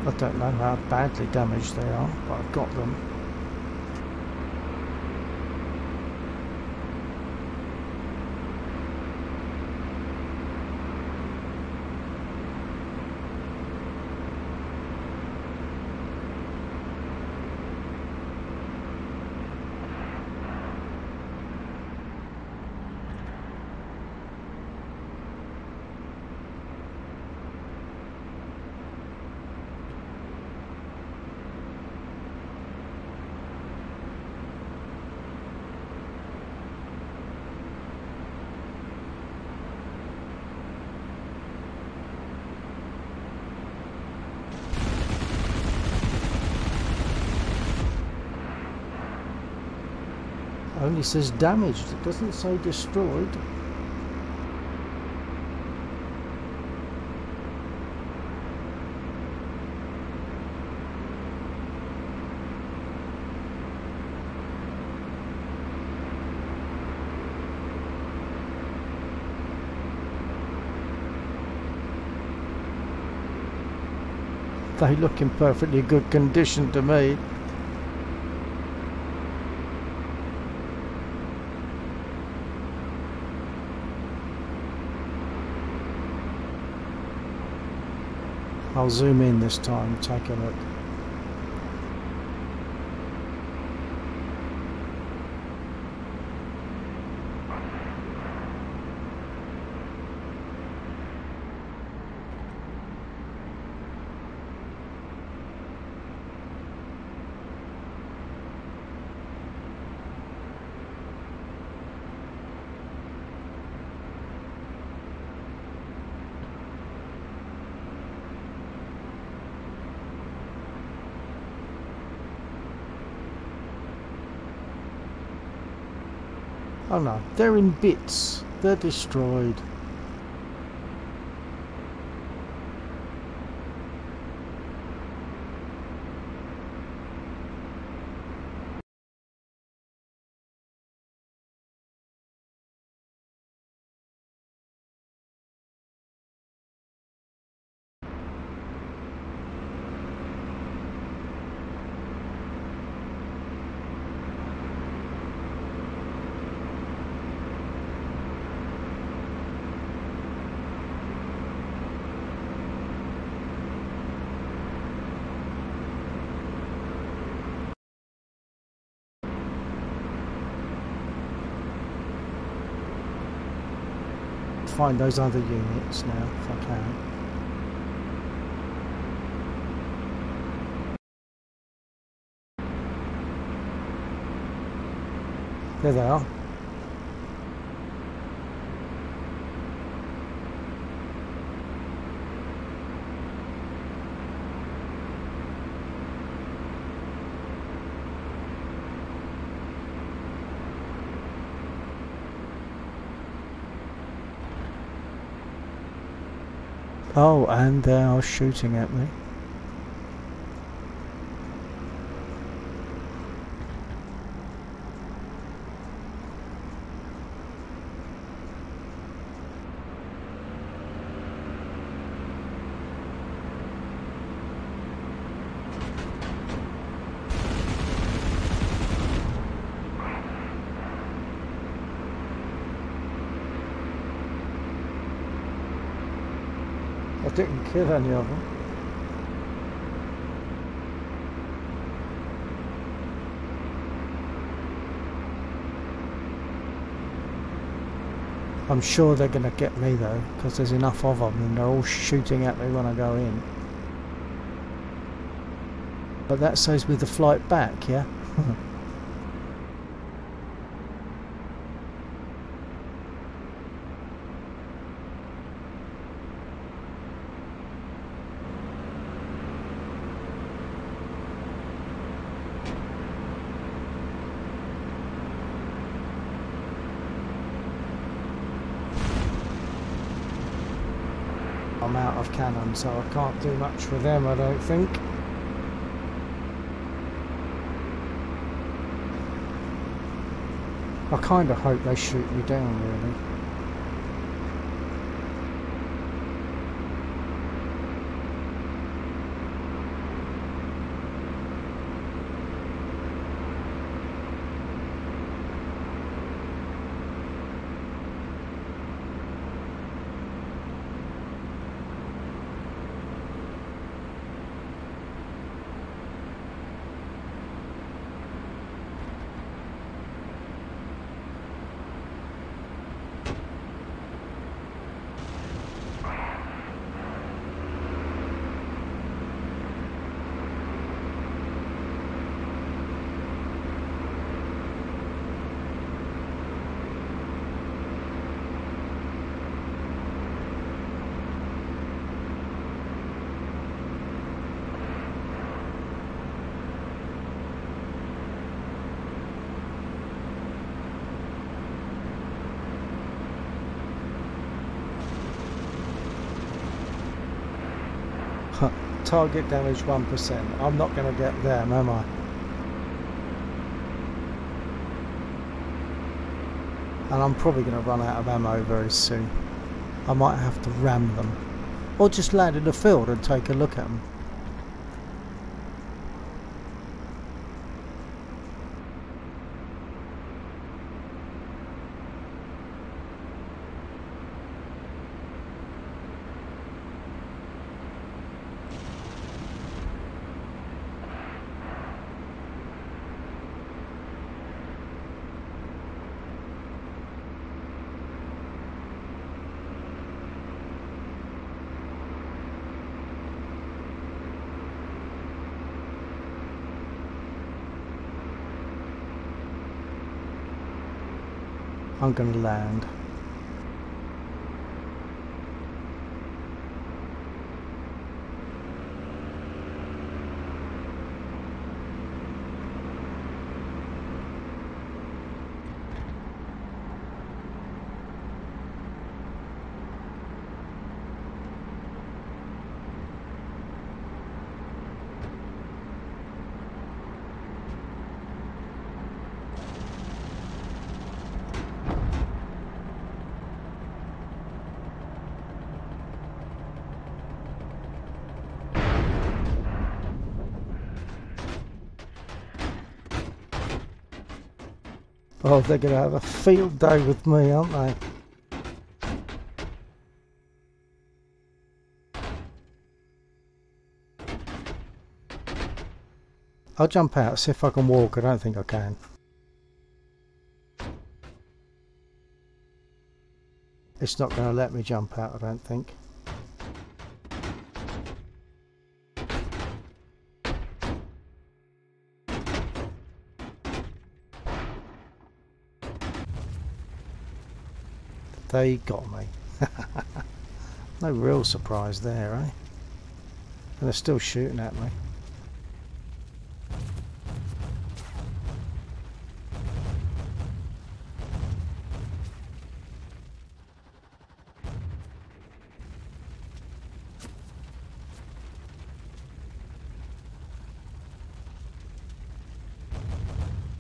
I don't know how badly damaged they are, but I've got them. Only says damaged, it doesn't say destroyed. They look in perfectly good condition to me. I'll zoom in this time, take a look. Oh no, they're in bits. They're destroyed. find those other units now if I can. There they are. Oh, and they are shooting at me. I didn't kill any of them. I'm sure they're going to get me though, because there's enough of them and they're all shooting at me when I go in. But that says with the flight back, yeah? I'm out of cannon, so I can't do much with them, I don't think. I kind of hope they shoot me down, really. Target damage 1%. I'm not going to get them, am I? And I'm probably going to run out of ammo very soon. I might have to ram them. Or just land in the field and take a look at them. I'm going to land. Oh, they're going to have a field day with me, aren't they? I'll jump out, see if I can walk. I don't think I can. It's not going to let me jump out, I don't think. They got me. No real surprise there, eh? And they're still shooting at me.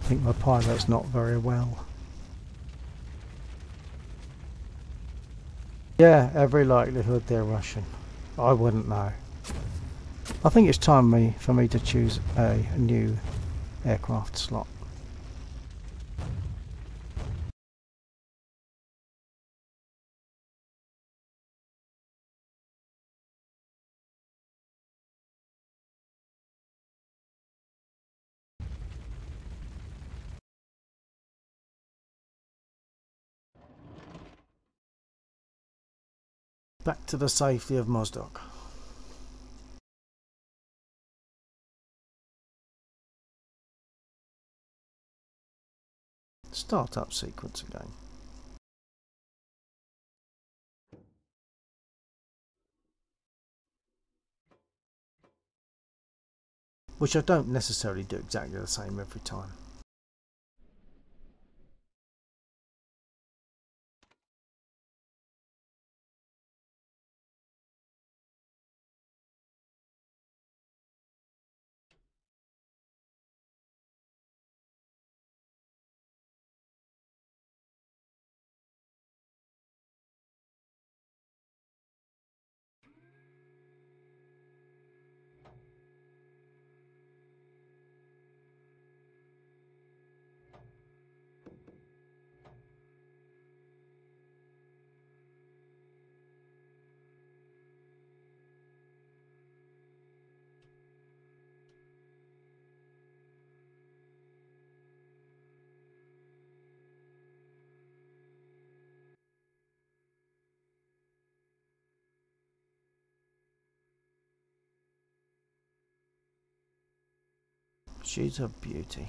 I think my pilot's not very well. Yeah, every likelihood they're Russian. I wouldn't know. I think it's time for me to choose a new aircraft slot. Back to the safety of Mozdok. Start-up sequence again. Which I don't necessarily do exactly the same every time. She's a beauty.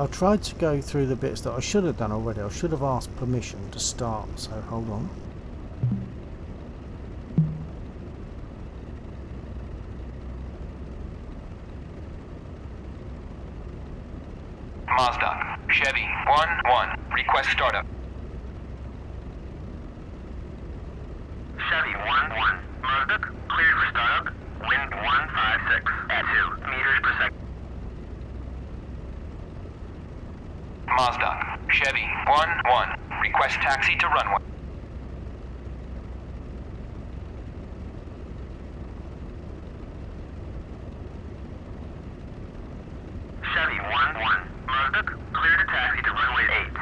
I tried to go through the bits that I should have done already. I should have asked permission to start, so hold on. Mazda, Chevy, 1-1, request startup. Chevy, 1-1, Mazda, cleared for startup, wind 156, at 2 meters per second. Mazda, Chevy, 1-1, request taxi to runway. Chevy, 1-1, Mazda, cleared a taxi to runway 8.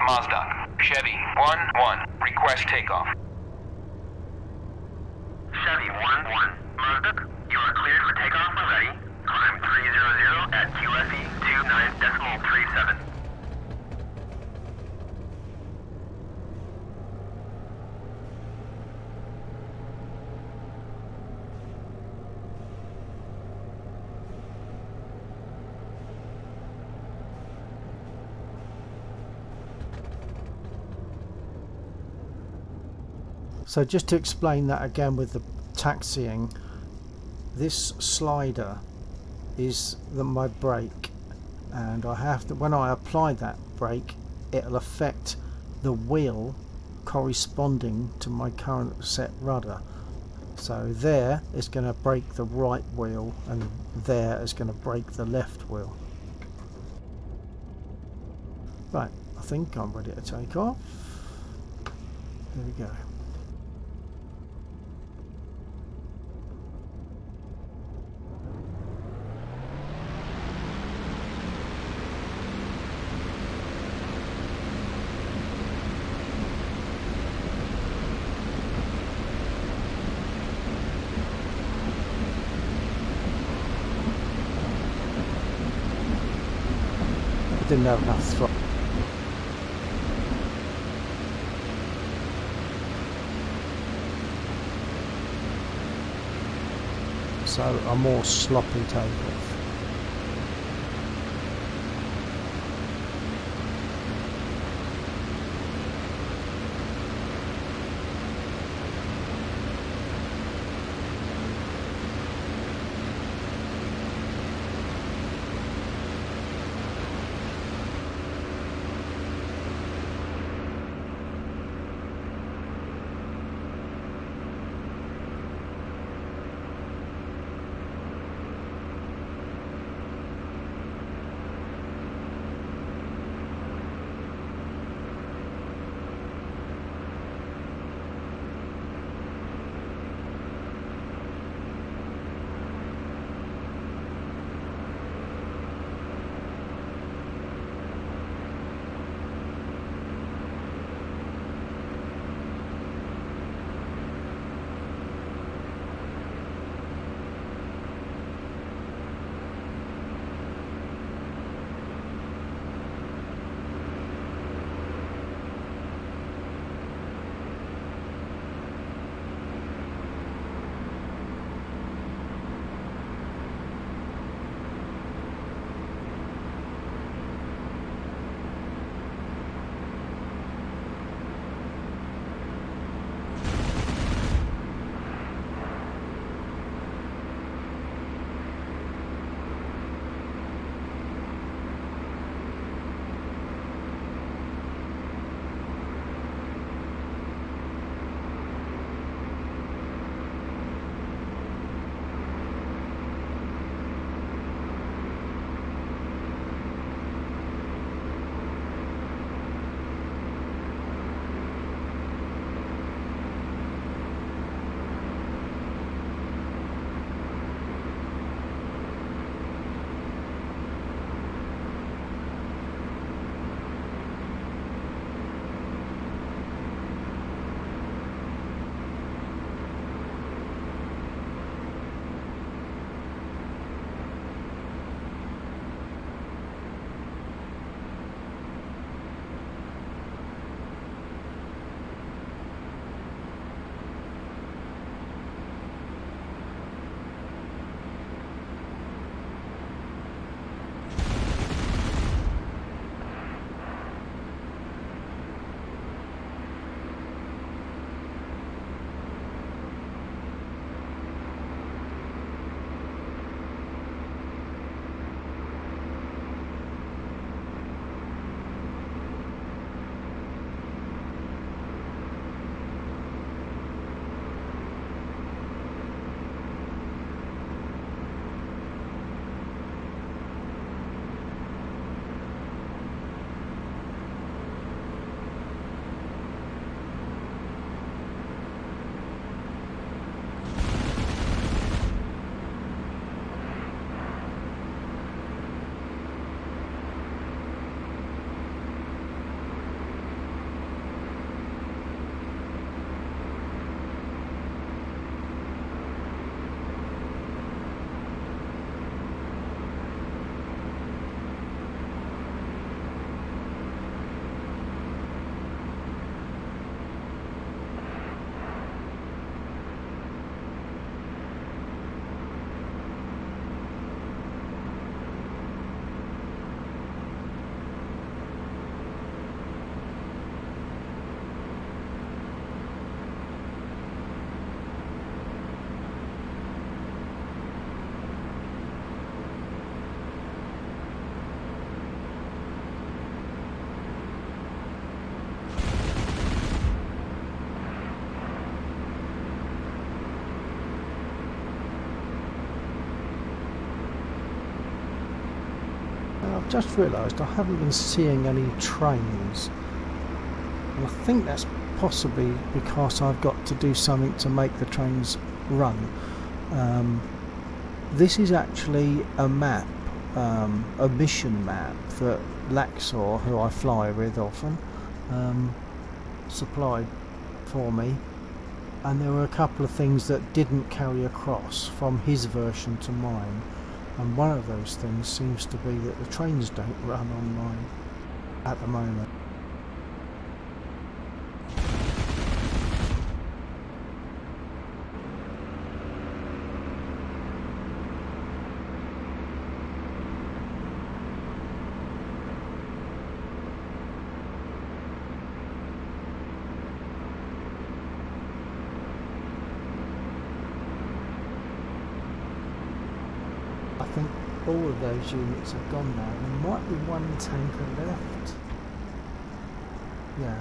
Mazda, Chevy 1-1, request takeoff. Chevy 1-1, Mazda, you are cleared for takeoff when ready. Climb 300 at QFE 29.37. So just to explain that again with the taxiing, this slider is my brake, and I have to, when I apply that brake, it'll affect the wheel corresponding to my current set rudder. So there is going to brake the right wheel, and there is going to brake the left wheel. Right, I think I'm ready to take off. There we go. Didn't have enough throttle. So a more sloppy takeoff. I've just realised I haven't been seeing any trains, and I think that's possibly because I've got to do something to make the trains run. This is actually a map, a mission map that Laxor, who I fly with often, supplied for me, and there were a couple of things that didn't carry across from his version to mine, and one of those things seems to be that the trains don't run on mine at the moment. I think all of those units have gone now. There might be one tanker left. Yeah.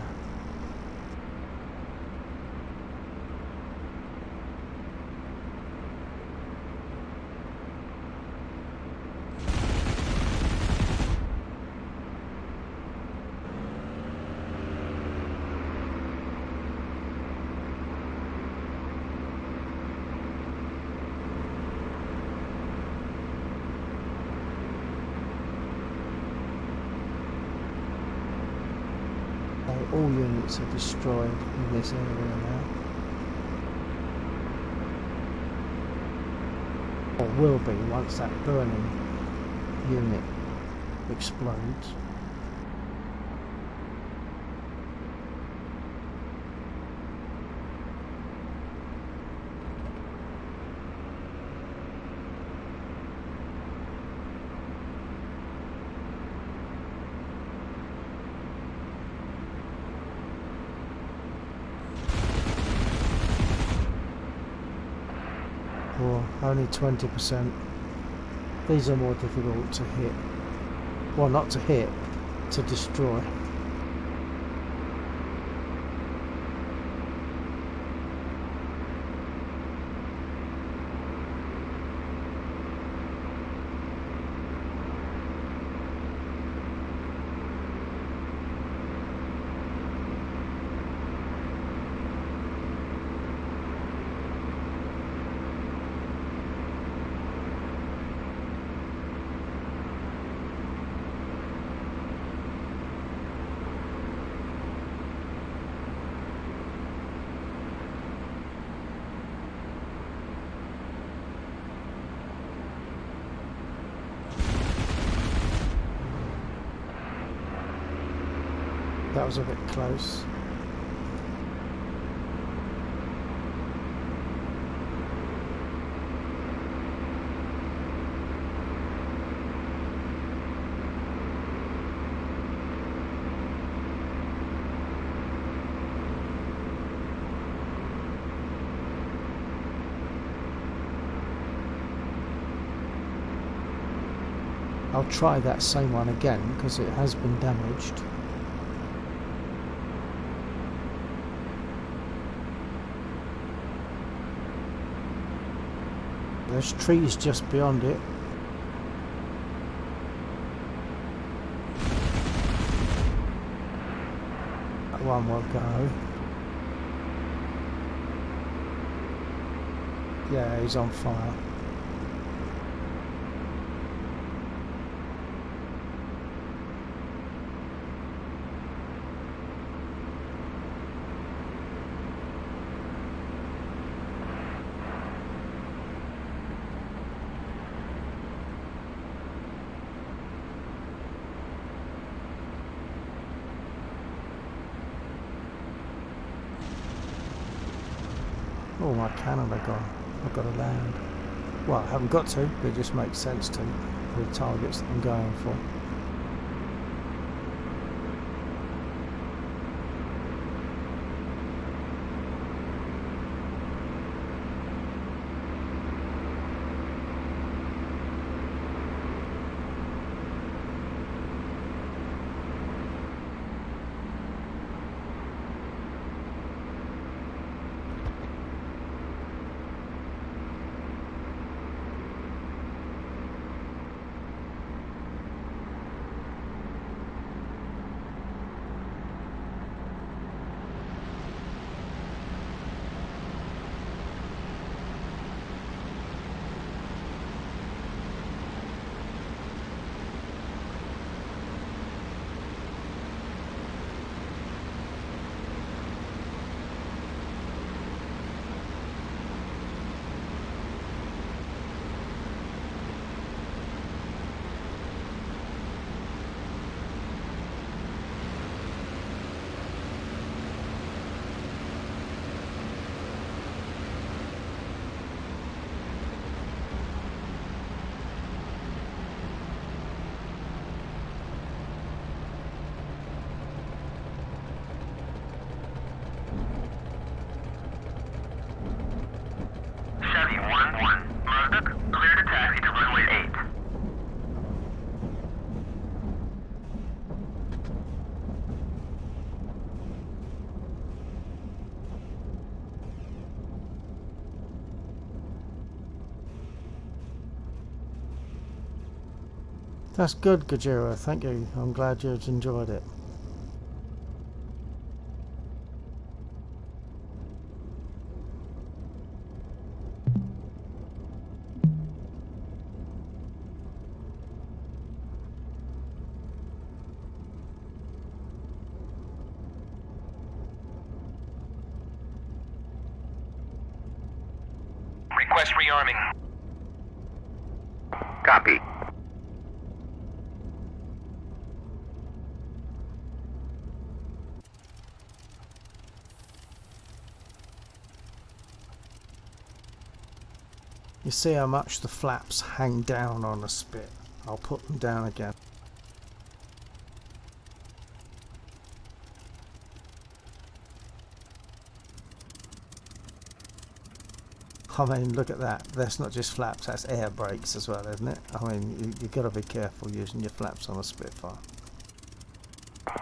All units are destroyed in this area now. Or will be once that burning unit explodes. Or only 20%. These are more difficult to hit. Well, not to hit, to destroy. That was a bit close. I'll try that same one again because it has been damaged. There's trees just beyond it. That one will go. Yeah, he's on fire. Oh, my cannon are gone. I've got to land. Well, I haven't got to, but it just makes sense to for the targets that I'm going for. That's good, Gajira. Thank you. I'm glad you've enjoyed it. Request rearming. Copy. You see how much the flaps hang down on a spit. I'll put them down again. I mean, look at that. That's not just flaps, that's air brakes as well, isn't it? I mean, you've got to be careful using your flaps on a Spitfire.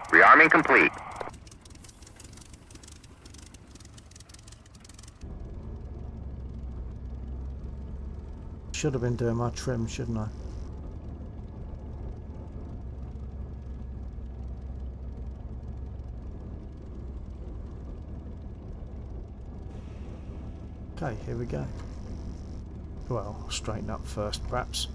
Rearming complete. Should have been doing my trim, shouldn't I? Okay, here we go. Well, straighten up first, perhaps.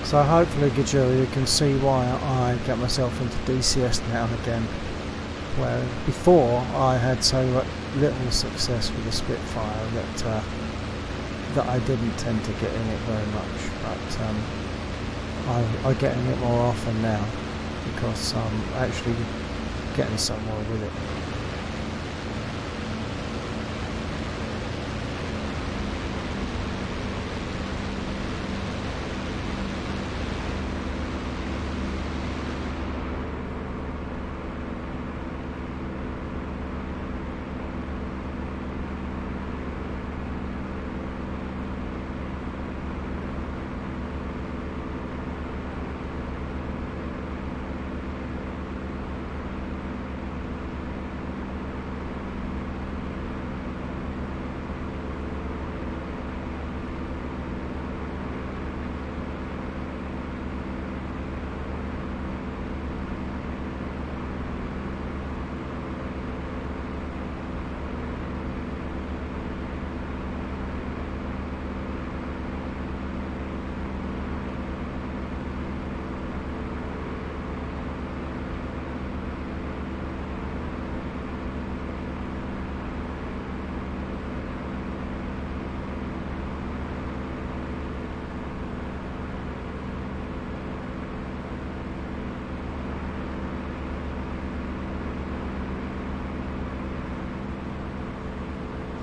So hopefully, Gajira, you can see why I get myself into DCS now and again, where before I had so little success with the Spitfire that I didn't tend to get in it very much, but I get in it more often now because I'm actually getting somewhere with it.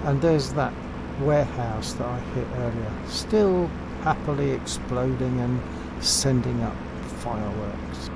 And there's that warehouse that I hit earlier, still happily exploding and sending up fireworks.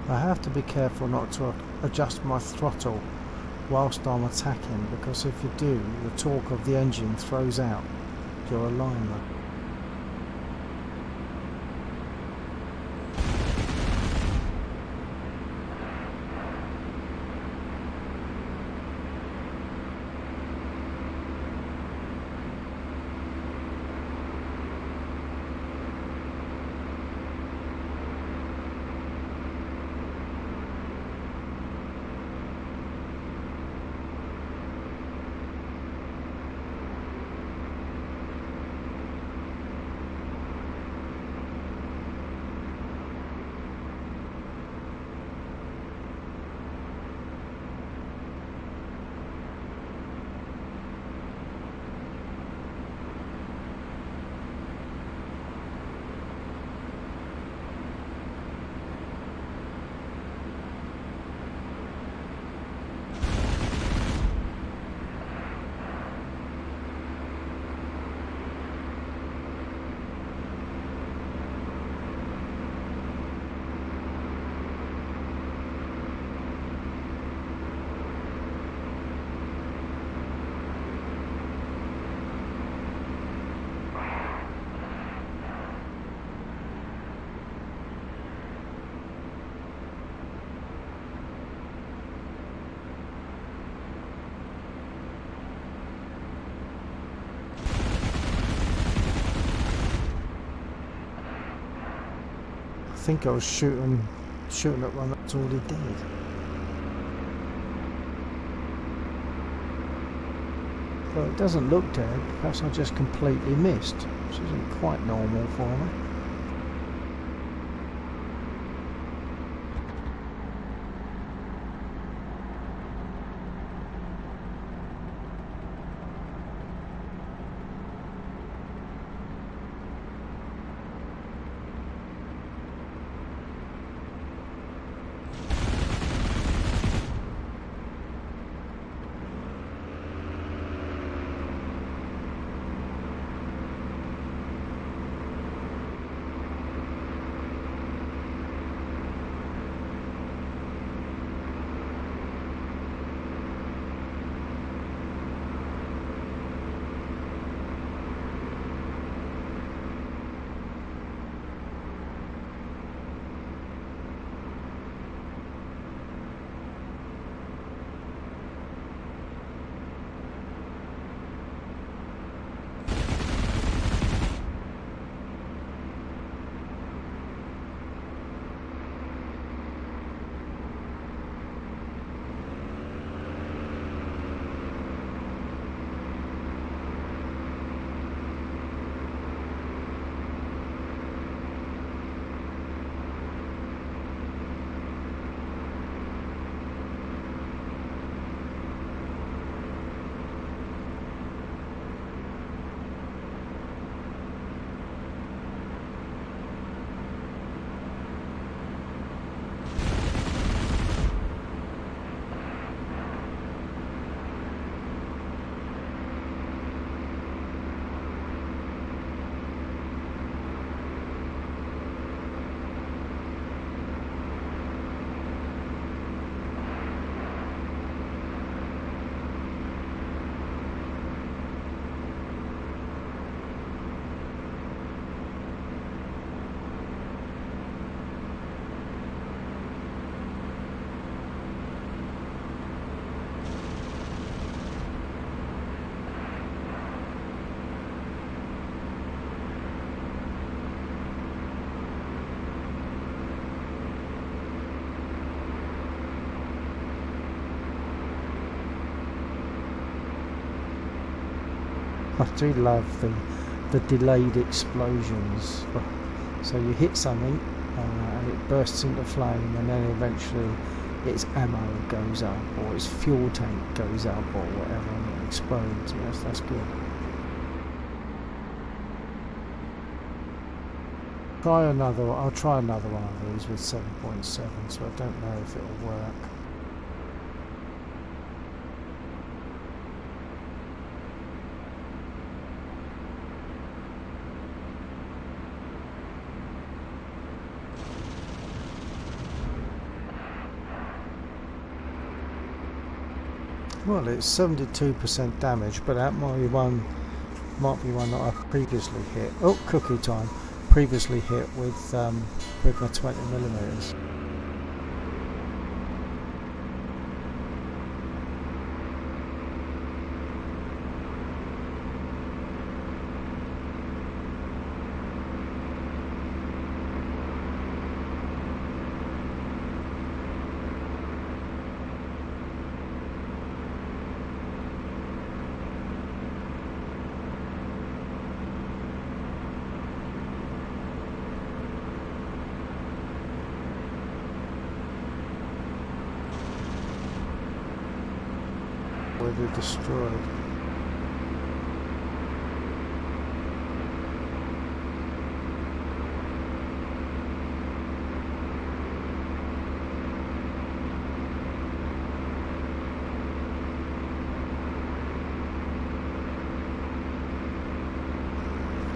I have to be careful not to adjust my throttle whilst I'm attacking, because if you do, the torque of the engine throws out your alignment. I think I was shooting at one that's already dead. Well, it doesn't look dead. Perhaps I just completely missed, which isn't quite normal for me. I do love the delayed explosions. So you hit something and it bursts into flame, and then eventually its ammo goes up or its fuel tank goes up or whatever, and it explodes. Yes, that's good. I'll try another one of these with 7.7, so I don't know if it'll work. Well, it's 72% damage, but that might be one that I previously hit. Oh, cuckoo time! Previously hit with my 20mm. Already destroyed.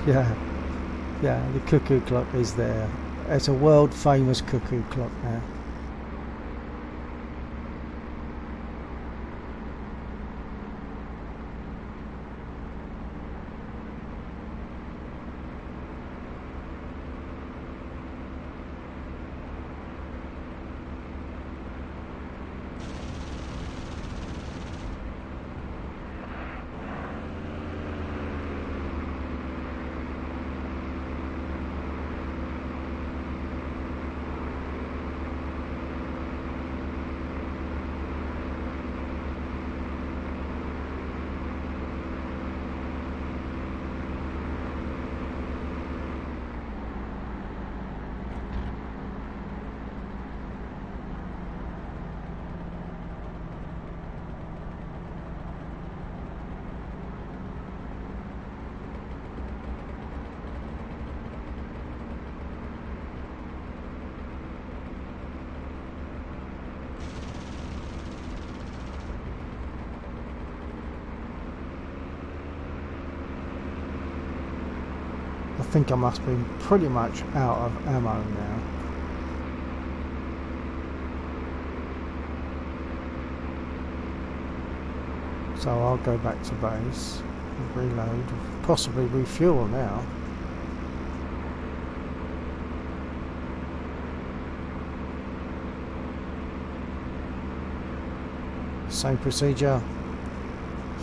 Yeah, the cuckoo clock is there. It's a world famous cuckoo clock now. I think I must be pretty much out of ammo now. So I'll go back to base, reload, possibly refuel now. Same procedure,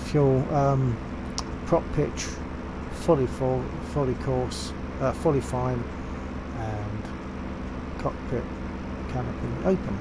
fuel, prop pitch, fully full, fully course, fully fine, and cockpit canopy open.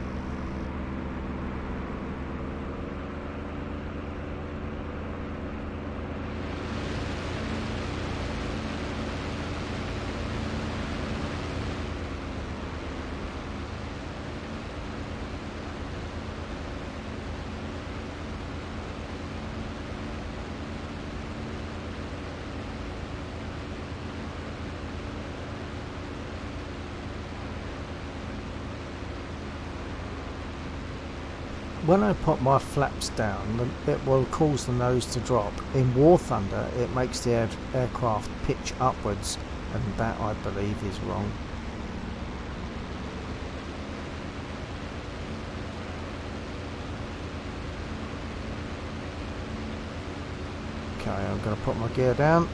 When I put my flaps down, it will cause the nose to drop. In War Thunder, it makes the aircraft pitch upwards, and that, I believe, is wrong. Okay, I'm going to put my gear down.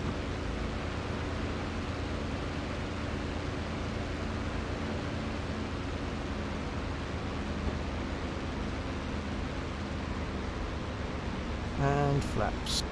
And flaps.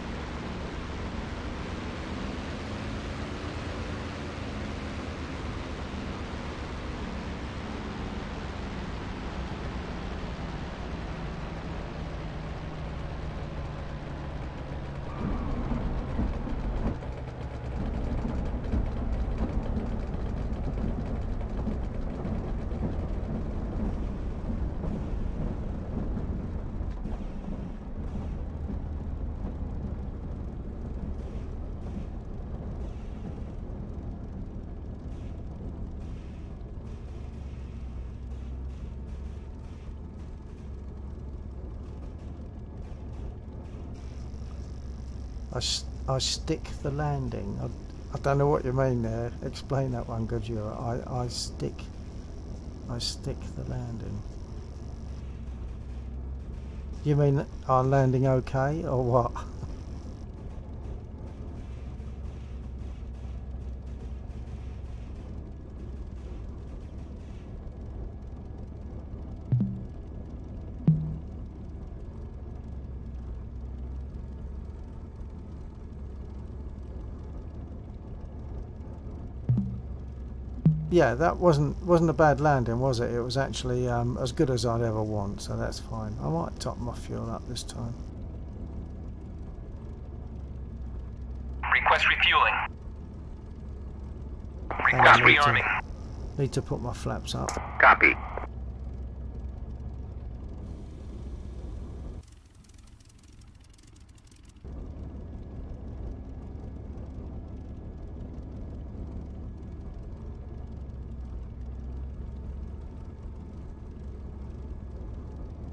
I stick the landing. I don't know what you mean there. Explain that one, Gojira. I stick the landing. You mean our landing okay or what? Yeah, that wasn't a bad landing, was it? It was actually as good as I'd ever want, so that's fine. I might top my fuel up this time. Request refueling. And Request I rearming. need to put my flaps up. Copy.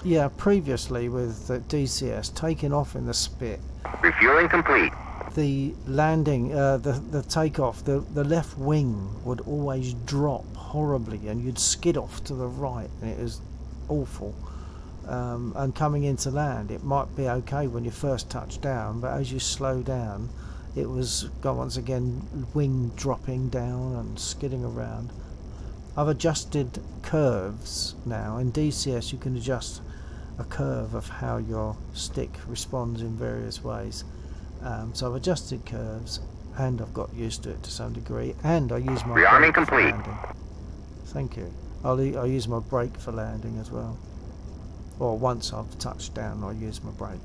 Yeah, previously with the DCS taking off in the spit, Refueling complete. the landing, the takeoff, the left wing would always drop horribly, and you'd skid off to the right, and it was awful. And coming into land, it might be okay when you first touch down, but as you slow down, it was once again wing dropping down and skidding around. I've adjusted curves now. In DCS, you can adjust a curve of how your stick responds in various ways. So I've adjusted curves, and I've got used to it to some degree, and I use my Rearming brake for complete. landing. Thank you. I use my brake for landing as well. Or once I've touched down, I use my brake.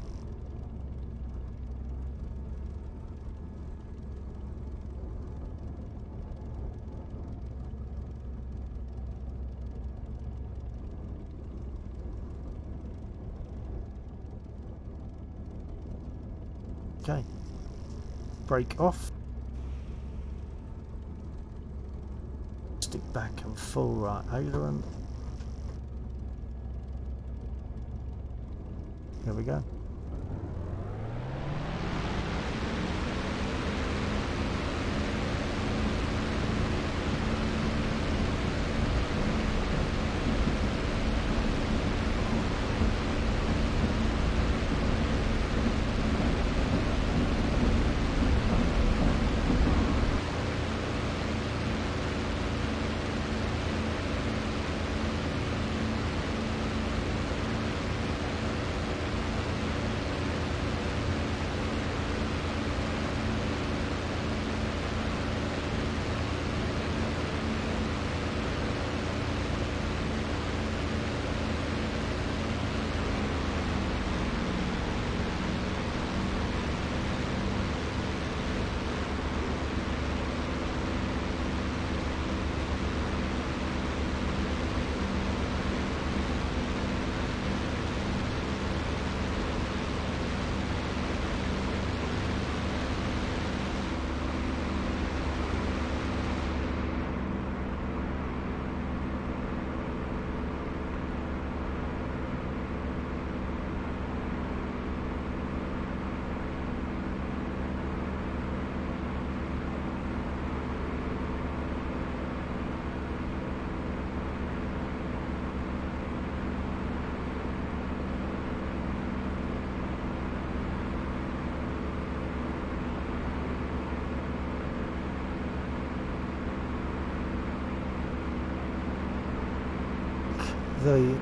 Okay, brake off, stick back and full right aileron. Here we go. The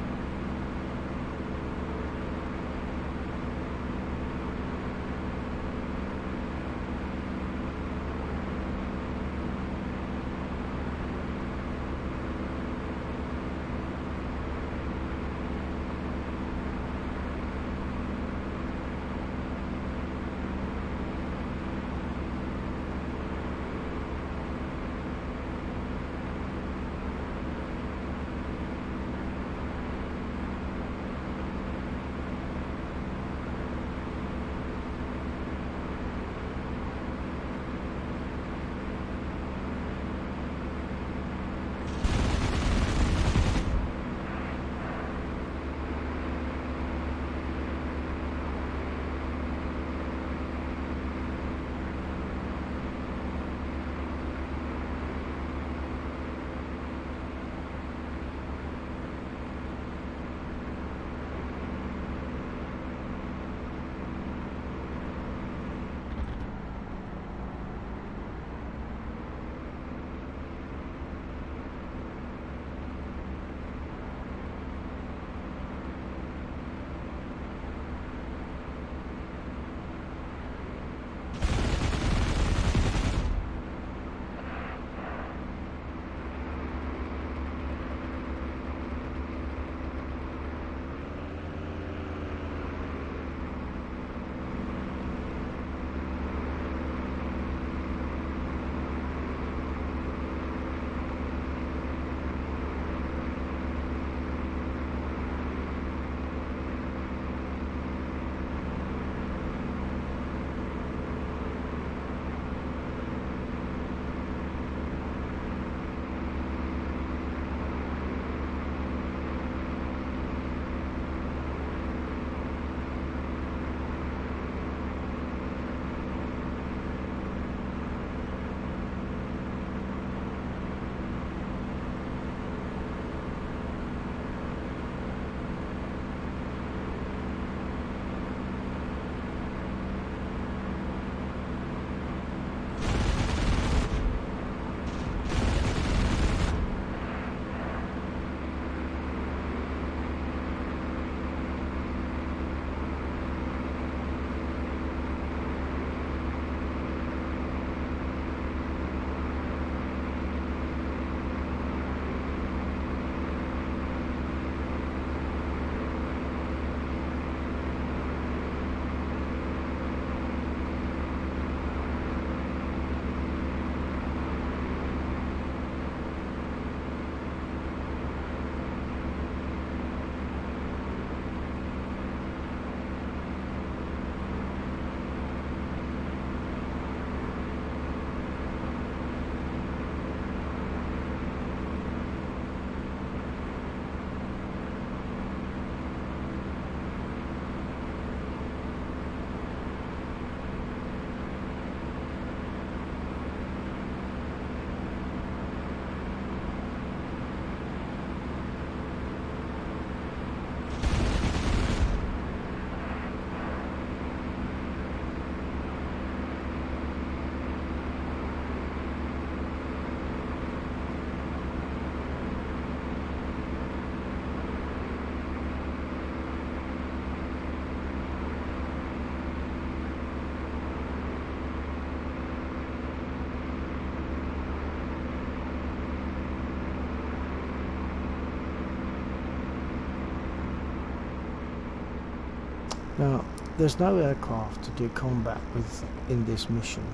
Now, there's no aircraft to do combat with in this mission,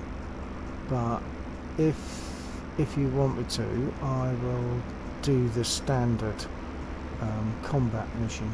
but if you want me to, I will do the standard combat mission.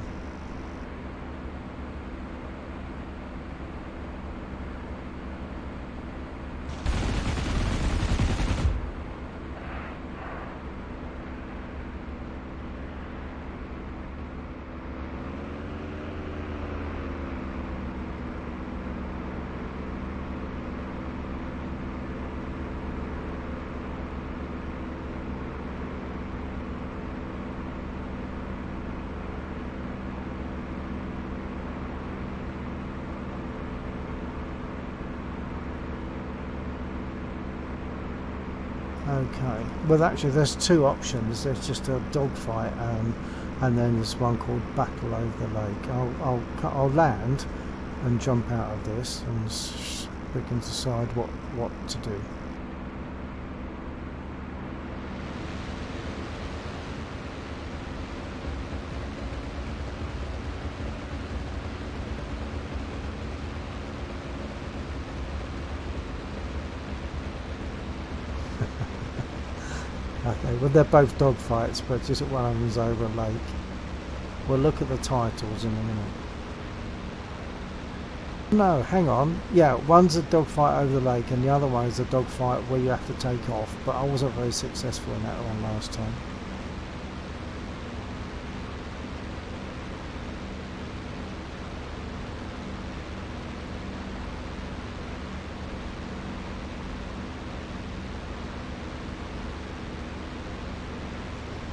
Okay, well actually there's two options. There's just a dogfight and then there's one called Battle Over the Lake. I'll land and jump out of this and we can decide what to do. Okay, well they're both dogfights, but just one of them's over a lake. We'll look at the titles in a minute. No, hang on. Yeah, one's a dogfight over the lake and the other one is a dogfight where you have to take off, but I wasn't very successful in that one last time.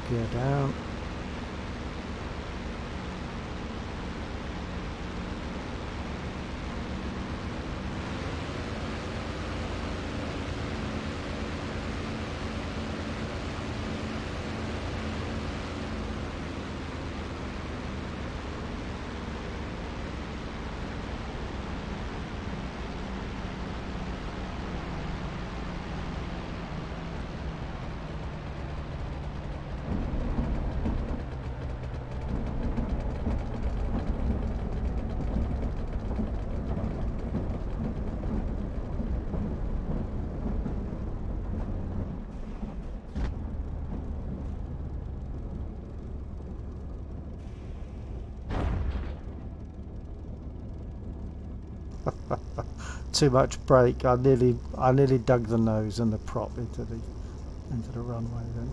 Gear down. Too much brake. I nearly dug the nose and the prop into the runway then.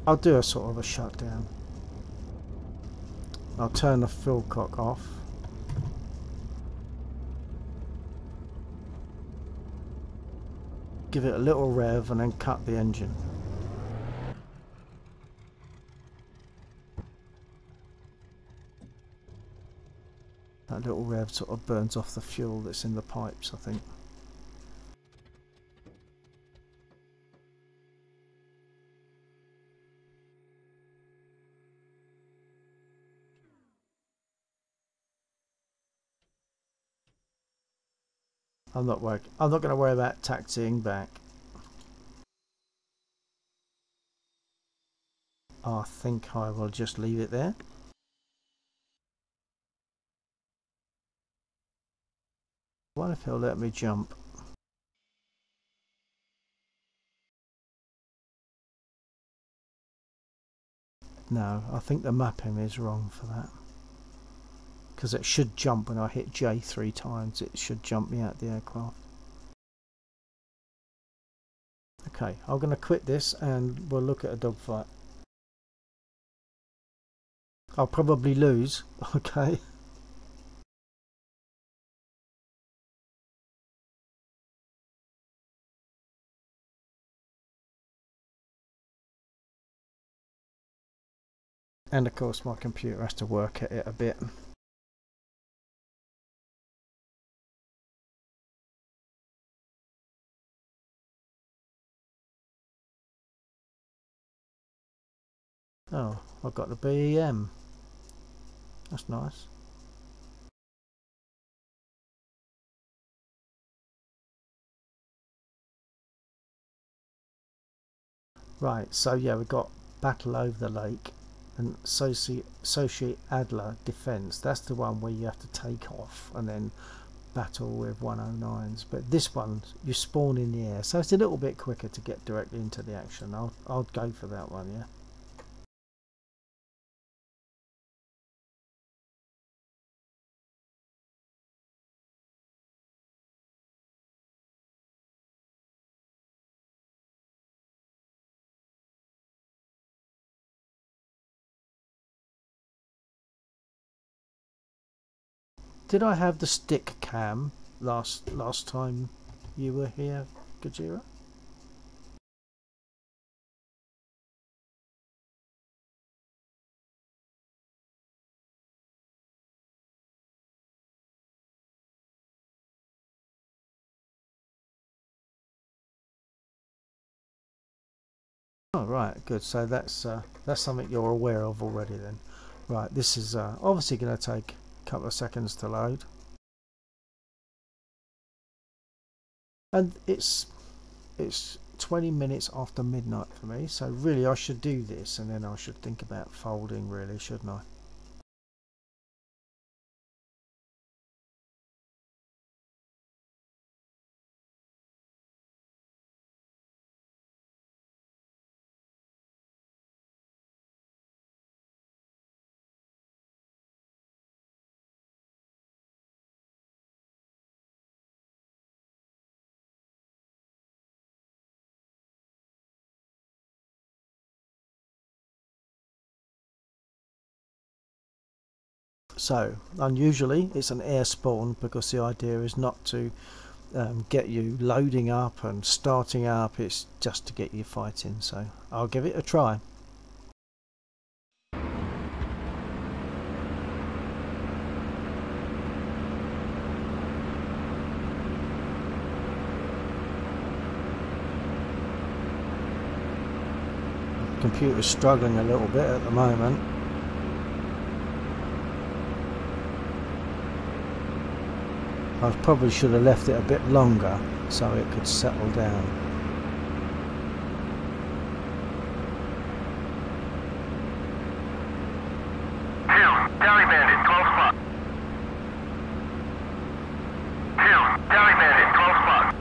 I'll do a sort of a shutdown. I'll turn the fuel cock off. Give it a little rev and then cut the engine. That little rev sort of burns off the fuel that's in the pipes, I think. I'm not going to worry about taxiing back. I think I will just leave it there. What if he'll let me jump? No, I think the mapping is wrong for that. Because it should jump when I hit J 3 times. It should jump me out the aircraft. Okay, I'm going to quit this and we'll look at a dogfight. I'll probably lose. Okay. And of course my computer has to work at it a bit. Oh, I've got the BEM. That's nice. Right, so yeah, we've got Battle Over the Lake. and Sochi Adler defense. That's the one where you have to take off and then battle with 109s, but this one you spawn in the air, so it's a little bit quicker to get directly into the action. I'll go for that one, yeah. Did I have the stick cam last time you were here, Gajira? Oh right, good. So that's something you're aware of already then. Right, this is obviously going to take a couple of seconds to load, and it's 20 minutes after midnight for me, so really I should do this and then I should think about folding, really, shouldn't I? So unusually it's an air spawn, because the idea is not to get you loading up and starting up, it's just to get you fighting, so I'll give it a try. Computer's struggling a little bit at the moment. I probably should have left it a bit longer so it could settle down. Tally Bandit, close spot. 2, Tally Bandit, close spot.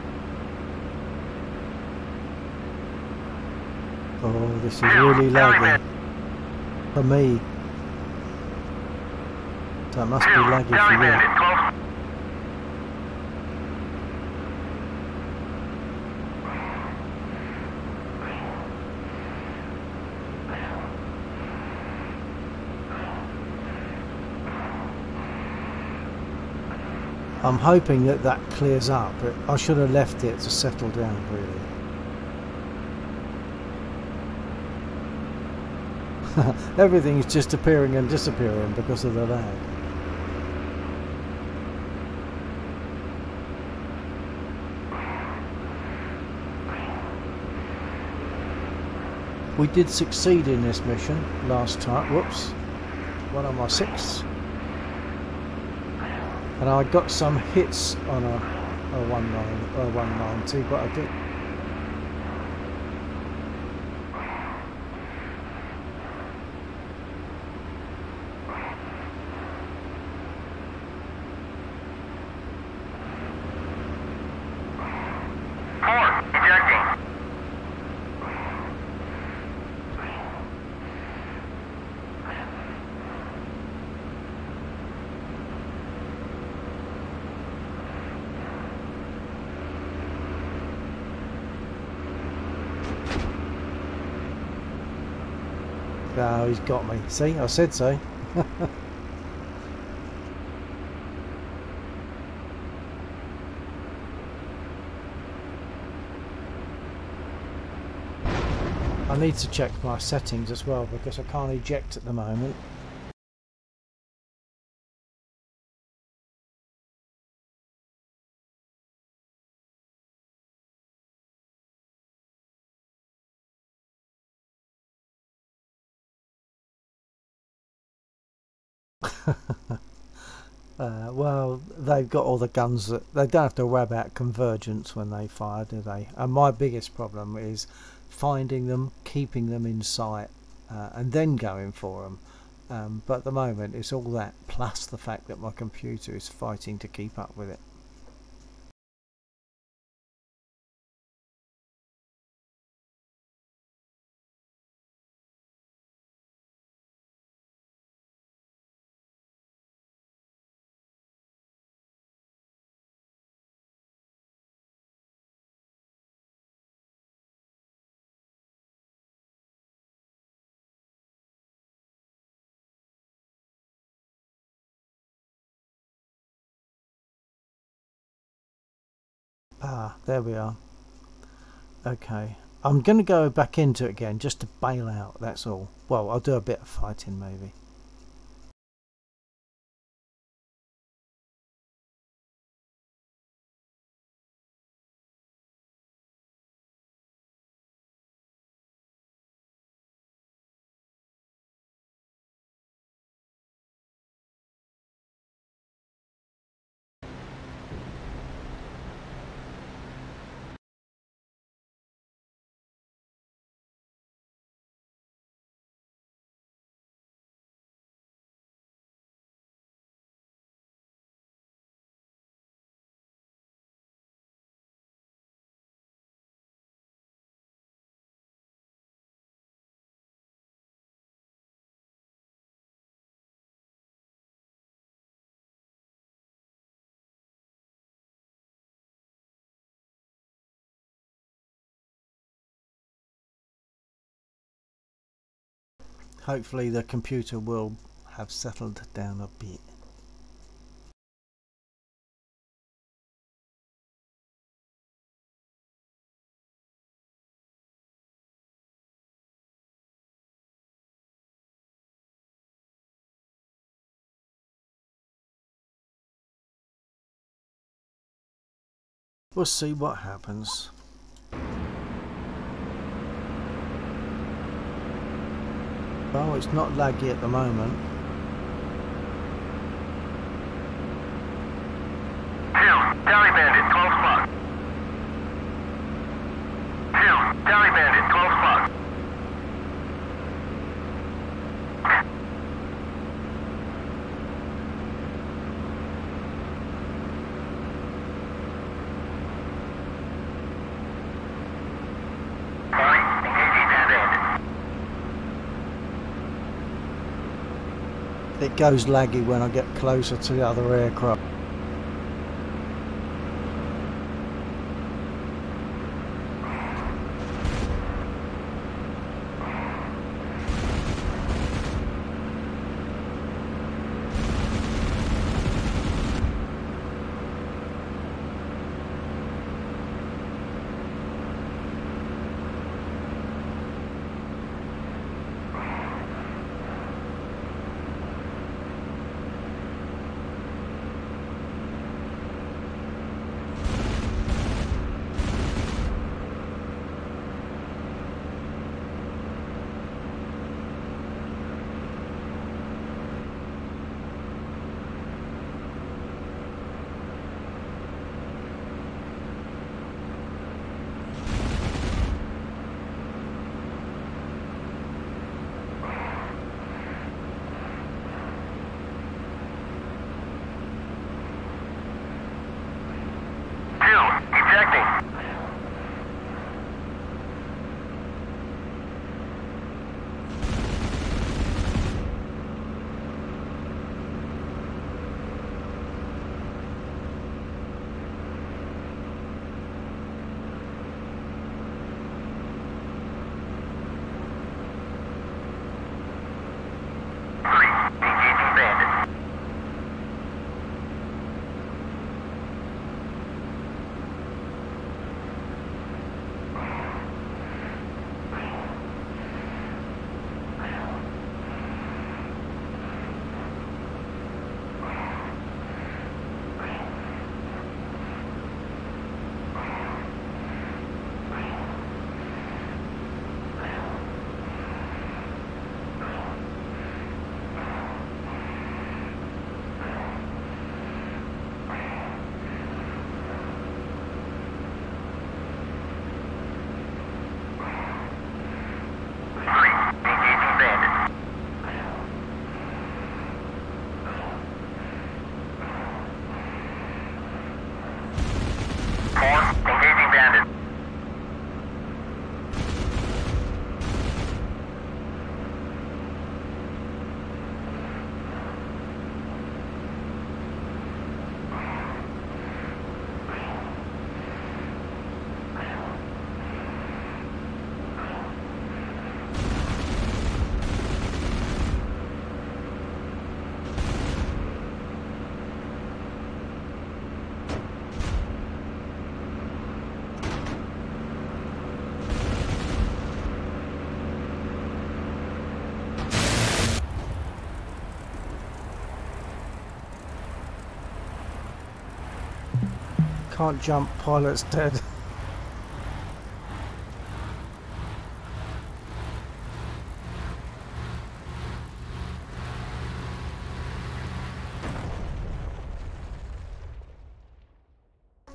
Oh, this is really laggy for me. So it must be laggy for you. I'm hoping that that clears up, but I should have left it to settle down, really. Everything is just appearing and disappearing because of the lag. We did succeed in this mission last time. Whoops. One on my 6. And I got some hits on a 190, but I did. Oh, he's got me. See, I said so. I need to check my settings as well, because I can't eject at the moment. Well, they've got all the guns that they don't have to worry about convergence when they fire, do they? And my biggest problem is finding them, keeping them in sight, and then going for them. But at the moment it's all that plus the fact that my computer is fighting to keep up with it. Ah, there we are. Okay, I'm going to go back into it again just to bail out, that's all. Well, I'll do a bit of fighting maybe. Hopefully the computer will have settled down a bit. We'll see what happens. Well, it's not laggy at the moment. 2, Tally Bandit, 12 o'clock. 2, Tally Bandit, 12 o'clock. Alright, engaging that bandit. It goes laggy when I get closer to the other aircraft. Can't jump, pilot's dead.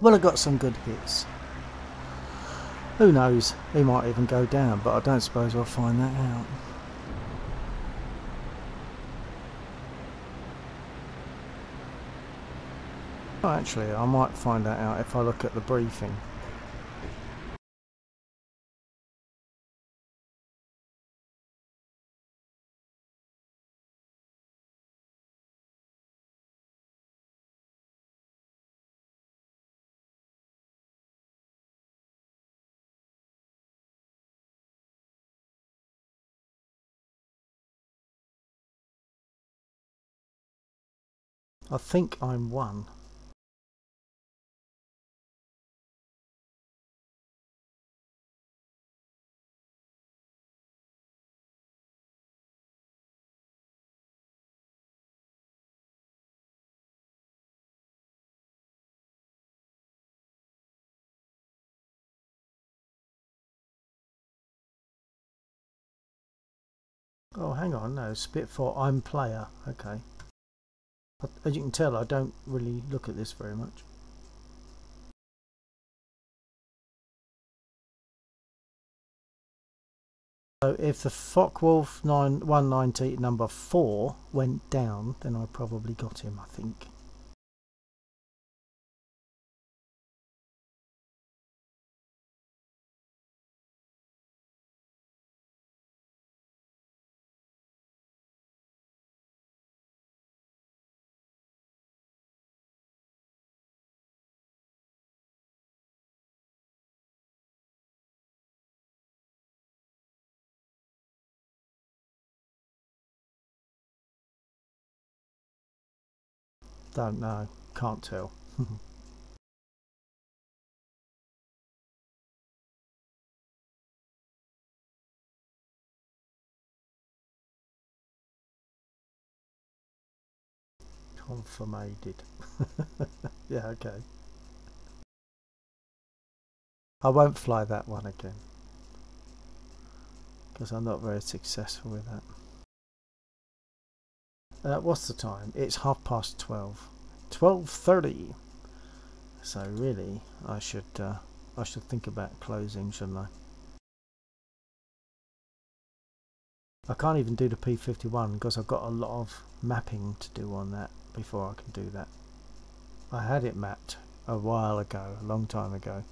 Well, I got some good hits. Who knows, he might even go down, but I don't suppose I'll find that out. Oh, actually, I might find that out if I look at the briefing. I think I'm one. Oh, hang on, no, Spitfire, I'm player, okay. As you can tell, I don't really look at this very much. So if the Focke-Wulf 190 number 4 went down, then I probably got him, I think. Don't know, can't tell. Confirmated. Yeah, okay. I won't fly that one again, because I'm not very successful with that. What's the time? It's 12:30. 12:30. So really, I should think about closing, shouldn't I? I can't even do the P51 because I've got a lot of mapping to do on that before I can do that. I had it mapped a while ago, a long time ago,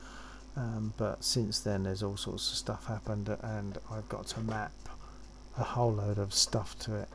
but since then there's all sorts of stuff happened and I've got to map a whole load of stuff to it.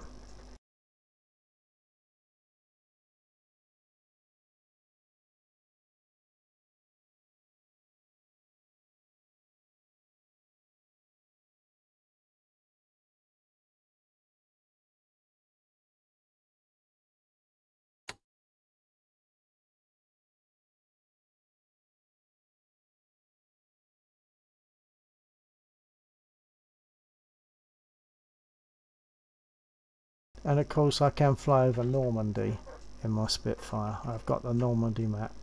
And of course I can fly over Normandy in my Spitfire. I've got the Normandy map.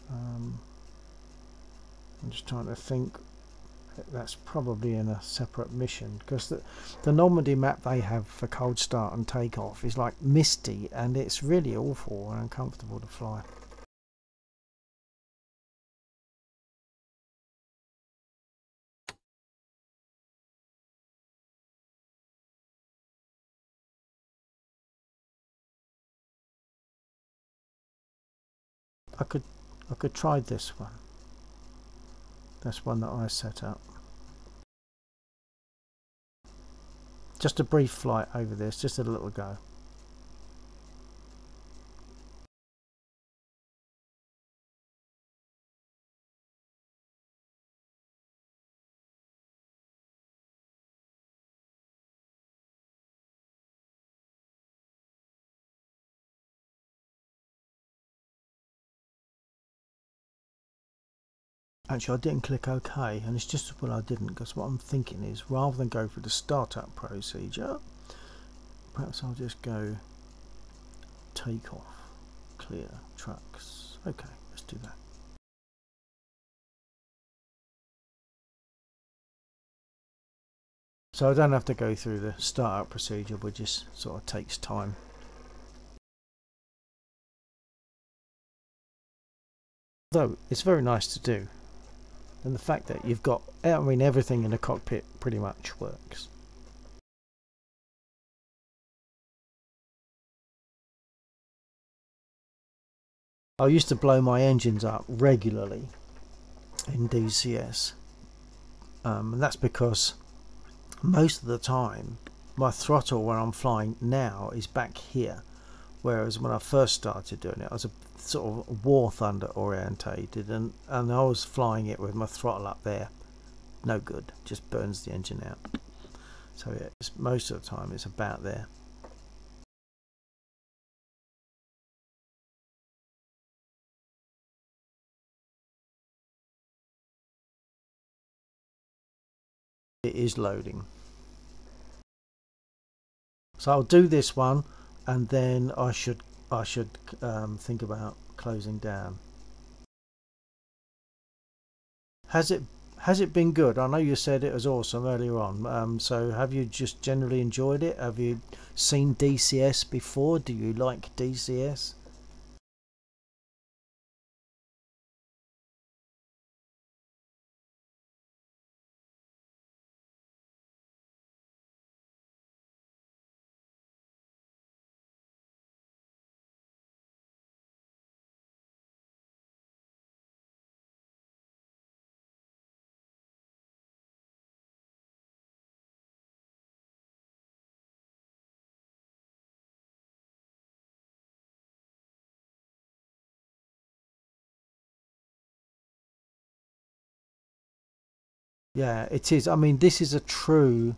I'm just trying to think. That's probably in a separate mission because the Normandy map they have for cold start and takeoff is like misty and it's really awful and uncomfortable to fly. I could try this one. That's one that I set up. Just a brief flight over this, just a little go. Actually, I didn't click OK, and it's just well I didn't because what I'm thinking is rather than go through the startup procedure, perhaps I'll just go takeoff, clear trucks. Okay, let's do that. So I don't have to go through the startup procedure, which just sort of takes time. Though it's very nice to do, and the fact that you've got, I mean, everything in the cockpit pretty much works. I used to blow my engines up regularly in DCS, and that's because most of the time my throttle when I'm flying now is back here, whereas when I first started doing it I was a sort of war thunder orientated, and I was flying it with my throttle up there. No good, just burns the engine out. So yeah, most of the time it's about there. It is loading. So I'll do this one, and then I should think about closing down. Has it been good? I know you said it was awesome earlier on. So have you just generally enjoyed it? Have you seen DCS before? Do you like DCS? Yeah, it is. I mean, this is a true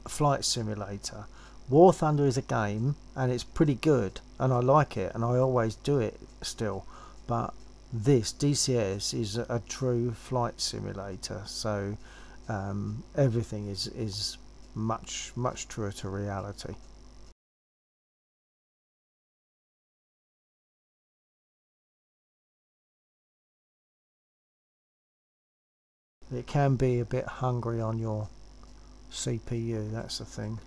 flight simulator. War Thunder is a game, and it's pretty good, and I like it, and I always do it still. But this DCS is a true flight simulator, so everything is much truer to reality. It can be a bit hungry on your CPU, that's the thing.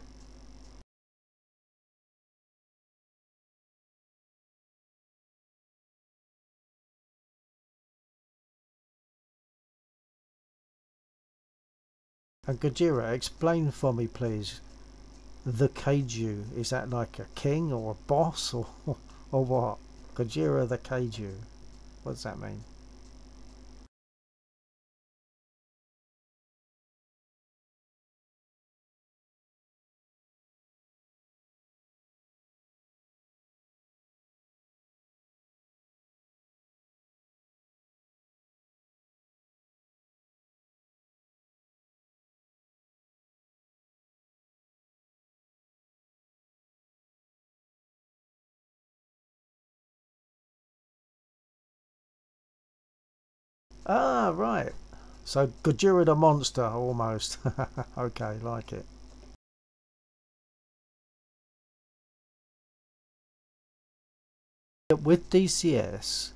And Gojira, explain for me please, the Kaiju, is that like a king or a boss or or what? Gojira the Kaiju, what does that mean? Ah, right. So Gojira the monster, almost. Okay, like it. With DCS,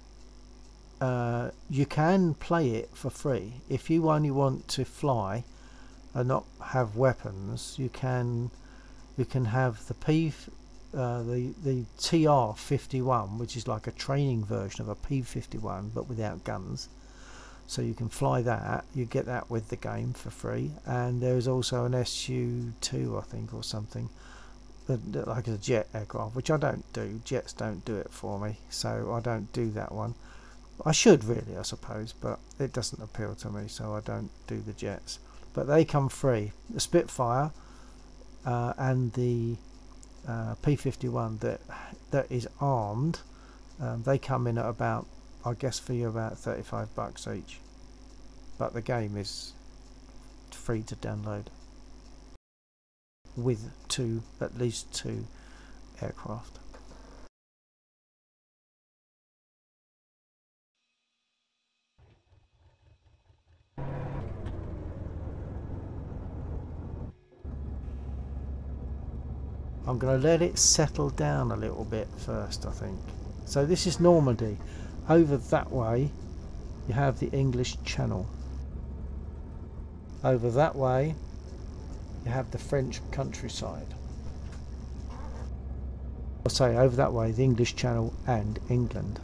you can play it for free. If you only want to fly and not have weapons, you can have the the TR-51, which is like a training version of a P-51 but without guns. So you can fly that. You get that with the game for free. And there is also an SU-2, I think, or something, like a jet aircraft, which I don't do. Jets don't do it for me, so I don't do that one. I should really, I suppose, but it doesn't appeal to me, so I don't do the jets. But they come free. The Spitfire and the P-51 that is armed, they come in at about, I guess for you, about $35 each. But the game is free to download with at least two aircraft. I'm going to let it settle down a little bit first, I think. So this is Normandy. over that way you have the English Channel. Over that way you have the French countryside. I'll say over that way the English Channel and England.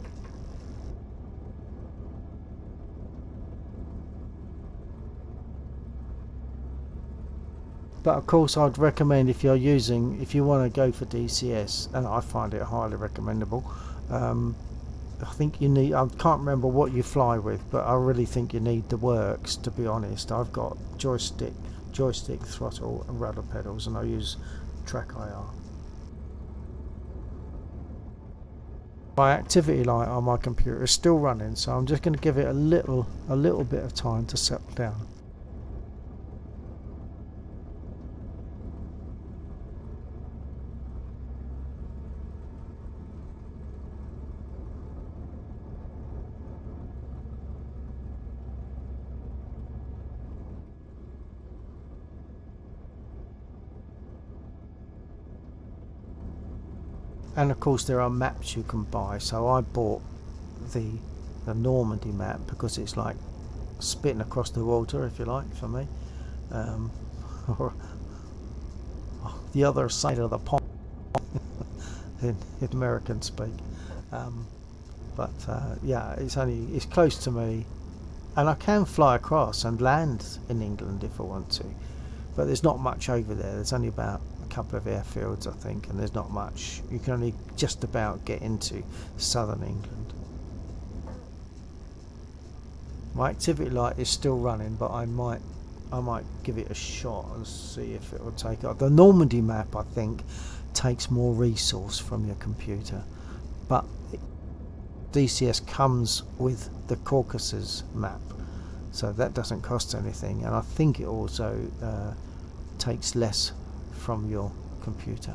But of course I'd recommend, if you want to go for DCS, and I find it highly recommendable, I think you need, I can't remember what you fly with, but I really think you need the works, to be honest. I've got joystick, throttle and rudder pedals, and I use track IR. My activity light on my computer is still running, so I'm just going to give it a little bit of time to settle down. And of course there are maps you can buy, so I bought the Normandy map because it's like spitting across the water, if you like, for me, or the other side of the pond in American speak, yeah, it's close to me, and I can fly across and land in England if I want to, but there's not much over there. There's only about a couple of airfields, I think, and there's not much. You can only just about get into southern England. My activity light is still running, but I might give it a shot and see if it will take off. The Normandy map, I think, takes more resource from your computer, but DCS comes with the Caucasus map, so that doesn't cost anything, and I think it also takes less from your computer.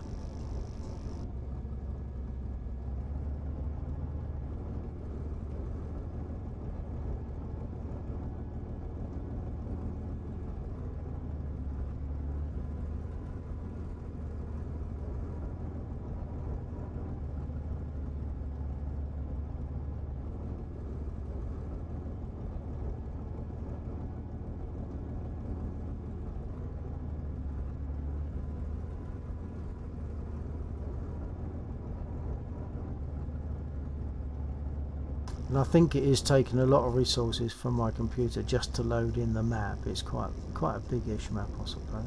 And I think it is taking a lot of resources from my computer just to load in the map. It's quite a big-ish map, I suppose.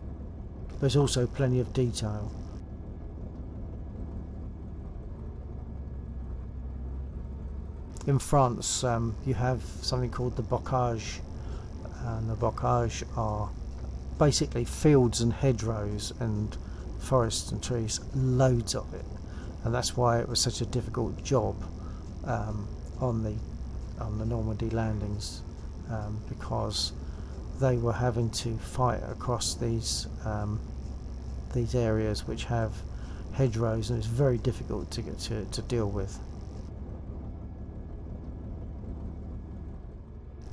There's also plenty of detail. In France, you have something called the bocage, and the bocage are basically fields and hedgerows and forests and trees, loads of it, and that's why it was such a difficult job on the Normandy landings, because they were having to fight across these areas which have hedgerows, and it's very difficult to deal with.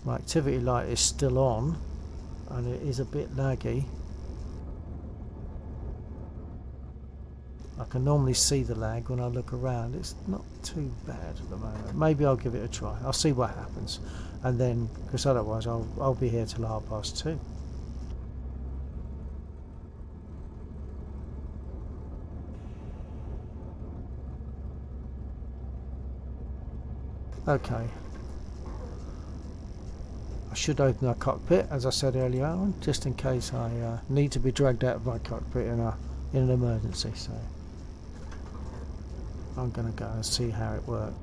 My activity light is still on, and it is a bit laggy. I can normally see the lag when I look around. It's not too bad at the moment. Maybe I'll give it a try. I'll see what happens, and then, because otherwise I'll be here till 2:30. Okay. I should open the cockpit, as I said earlier on, just in case I need to be dragged out of my cockpit in an emergency. So I'm going to go and see how it works.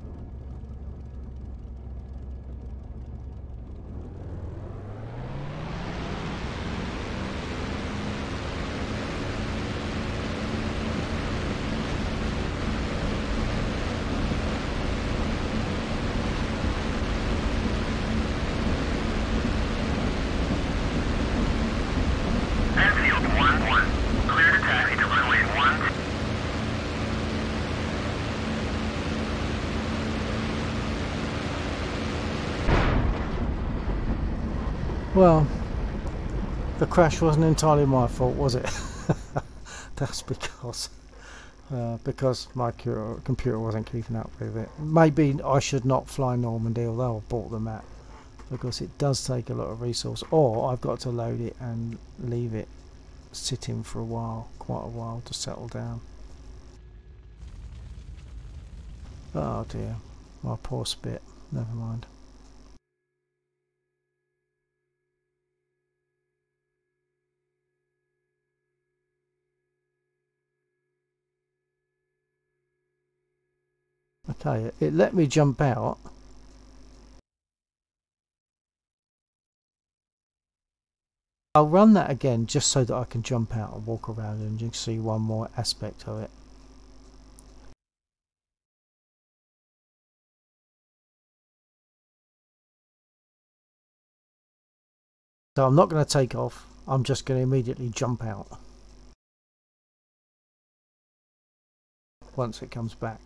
Enfield 1-1, clear to taxi to runway 1. Well, the crash wasn't entirely my fault, was it? That's because because my computer wasn't keeping up with it. Maybe I should not fly Normandy, although I bought the map, because it does take a lot of resource, or I've got to load it and leave it sitting for a while, quite a while, to settle down. Oh dear, my poor Spit. Never mind. Okay, it let me jump out. I'll run that again just so that I can jump out and walk around and you can see one more aspect of it. So I'm not going to take off, I'm just going to immediately jump out once it comes back.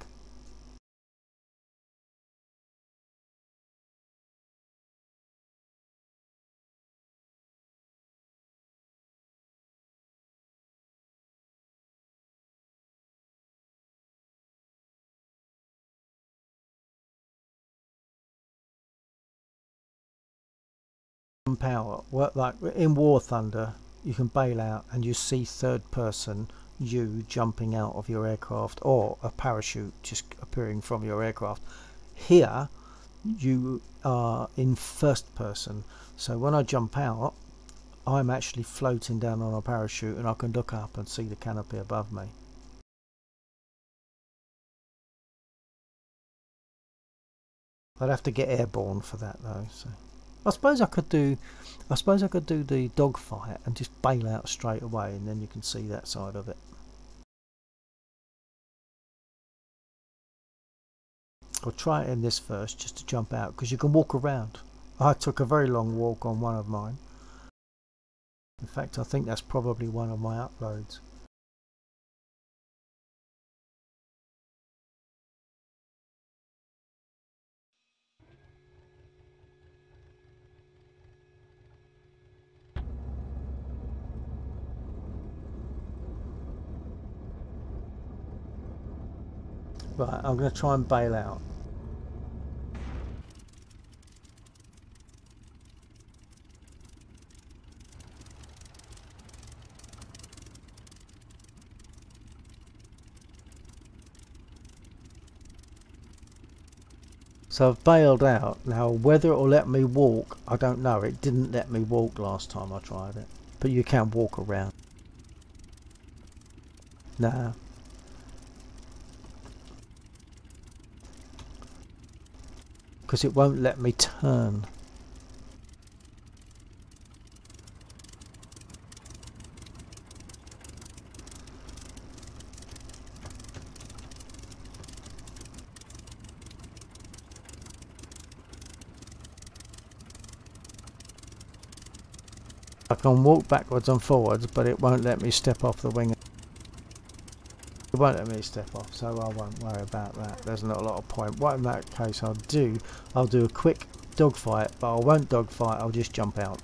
Power, like in War Thunder, you can bail out and you see third person you jumping out of your aircraft, or a parachute just appearing from your aircraft. Here you are in first person, so when I jump out I'm actually floating down on a parachute and I can look up and see the canopy above me. I'd have to get airborne for that though, so I suppose I could do the dogfight and just bail out straight away, and then you can see that side of it. I'll try it in this first just to jump out, because you can walk around. I took a very long walk on one of mine. In fact, I think that's probably one of my uploads. Right, I'm going to try and bail out. So I've bailed out. Now whether it will let me walk, I don't know. It didn't let me walk last time I tried it. But you can walk around. Nah. Because it won't let me turn. I can walk backwards and forwards, but it won't let me step off the wing. It won't let me step off, so I won't worry about that. There's not a lot of point. What in that case I'll do a quick dogfight, but I won't dogfight, I'll just jump out.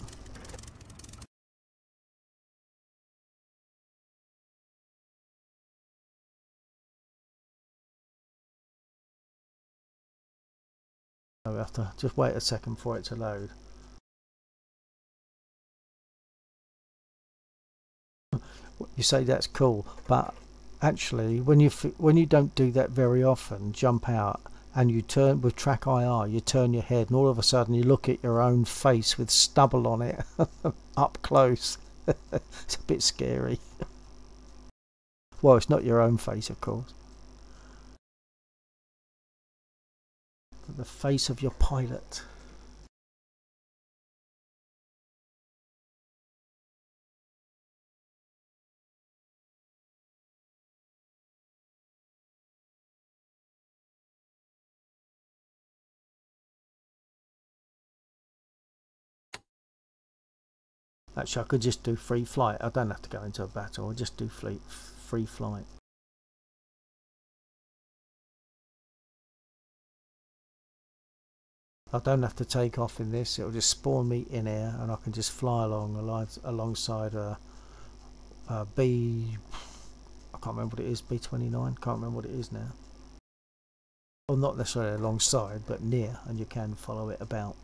So we have to just wait a second for it to load. You say that's cool, but actually when you don't do that very often, jump out and you turn with track IR, you turn your head and all of a sudden you look at your own face with stubble on it up close. It's a bit scary. Well, it's not your own face, of course, but the face of your pilot. Actually, I could just do free flight. I don't have to go into a battle. I'll just do free flight. I don't have to take off in this. It'll just spawn me in air, and I can just fly alongside a B. I can't remember what it is, B29, can't remember what it is now. Well, not necessarily alongside, but near, and you can follow it about.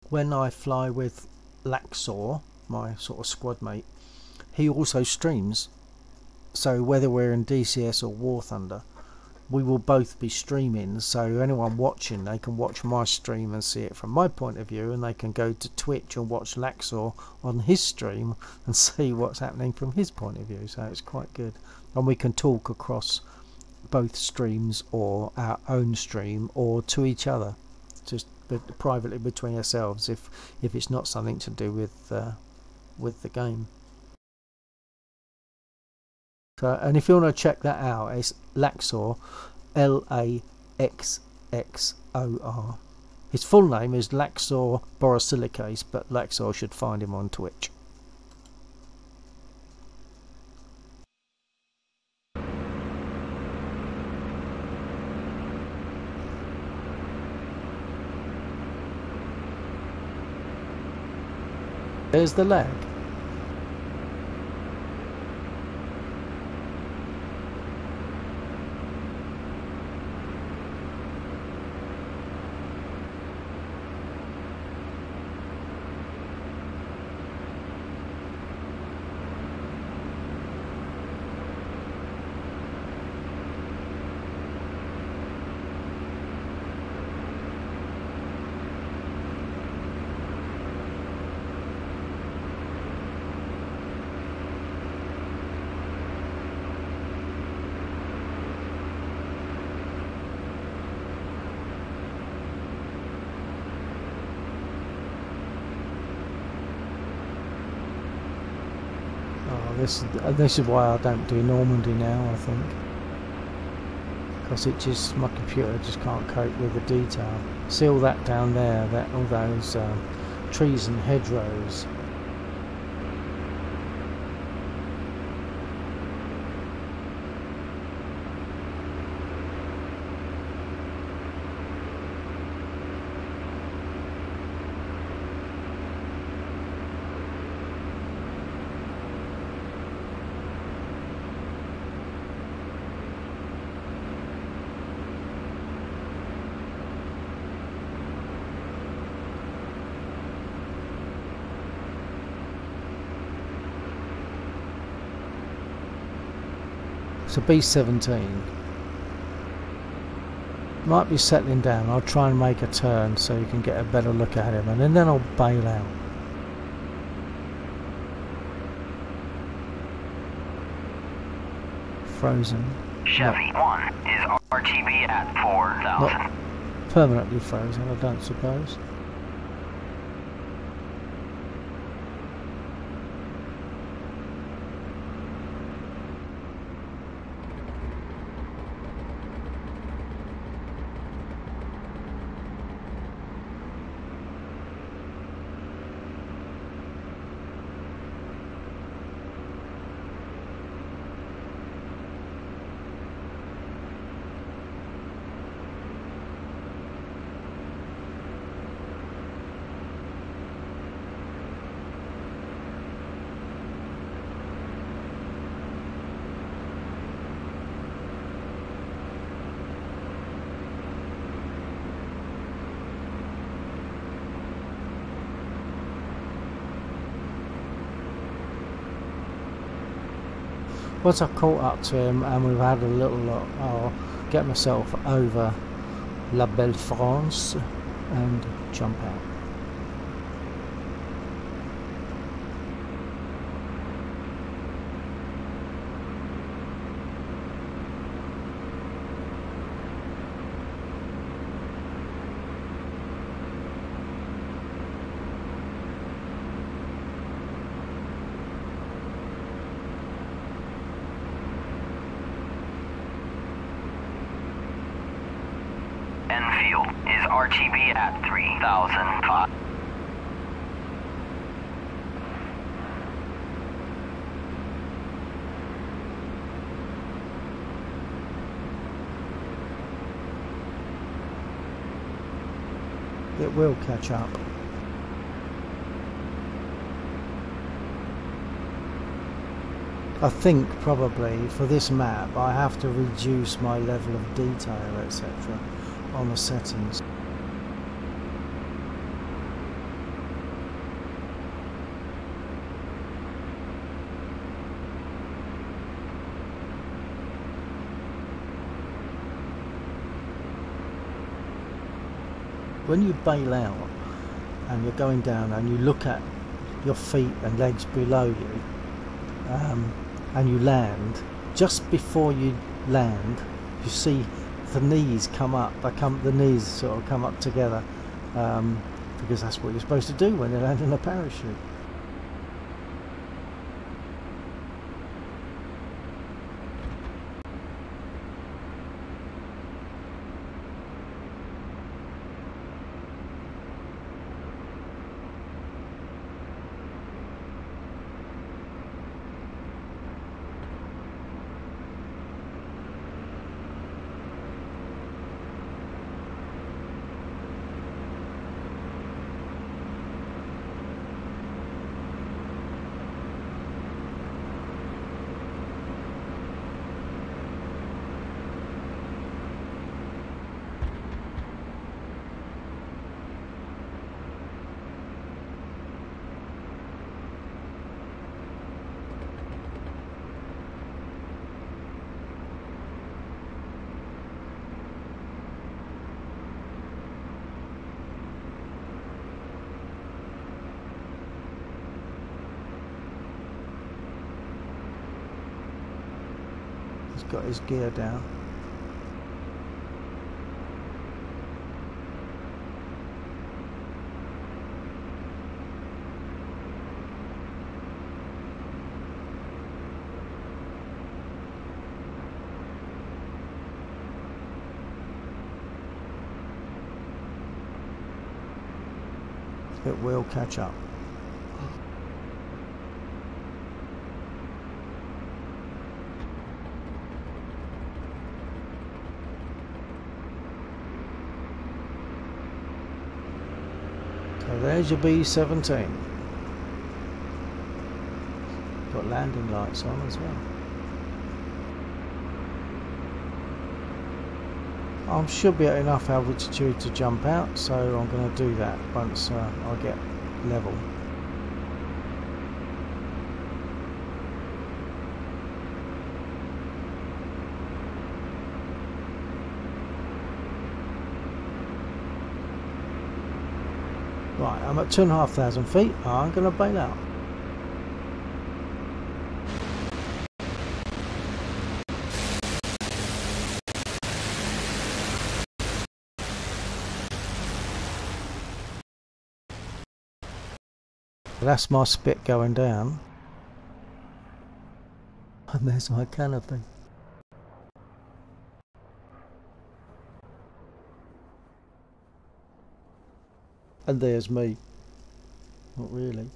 When I fly with Laxor, my sort of squad mate, he also streams. So whether we're in DCS or War Thunder, we will both be streaming. So anyone watching, they can watch my stream and see it from my point of view, and they can go to Twitch and watch Laxor on his stream and see what's happening from his point of view. So it's quite good, and we can talk across both streams or our own stream or to each other, just privately between ourselves, if it's not something to do with the game. So, and if you want to check that out, it's Laxor, Laxxor. His full name is Laxor Borosilicase, but Laxor should find him on Twitch. There's the lag. This is why I don't do Normandy now, I think, because my computer just can't cope with the detail. See all that down there, all those trees and hedgerows. So B17 might be settling down. I'll try and make a turn so you can get a better look at him, and then I'll bail out. Frozen. Chevy 1 is RTB at 4,000. Not permanently frozen, I don't suppose. Once I've caught up to him and we've had a little look, I'll get myself over La Belle France and jump out. field is RTB at 3005. It will catch up. I think probably for this map I have to reduce my level of detail, etc. on the settings. When you bail out and you're going down and you look at your feet and legs below you, and you land, just before you land you see the knees come up. The knees sort of come up together, because that's what you're supposed to do when you land in a parachute. He's got his gear down. It will catch up. So there's your B-17. Got landing lights on as well. I should be at enough altitude to jump out, so I'm going to do that once I get level. Right, I'm at 2,500 feet. I'm going to bail out. That's my spit going down, and there's my canopy. And there's me. Not really.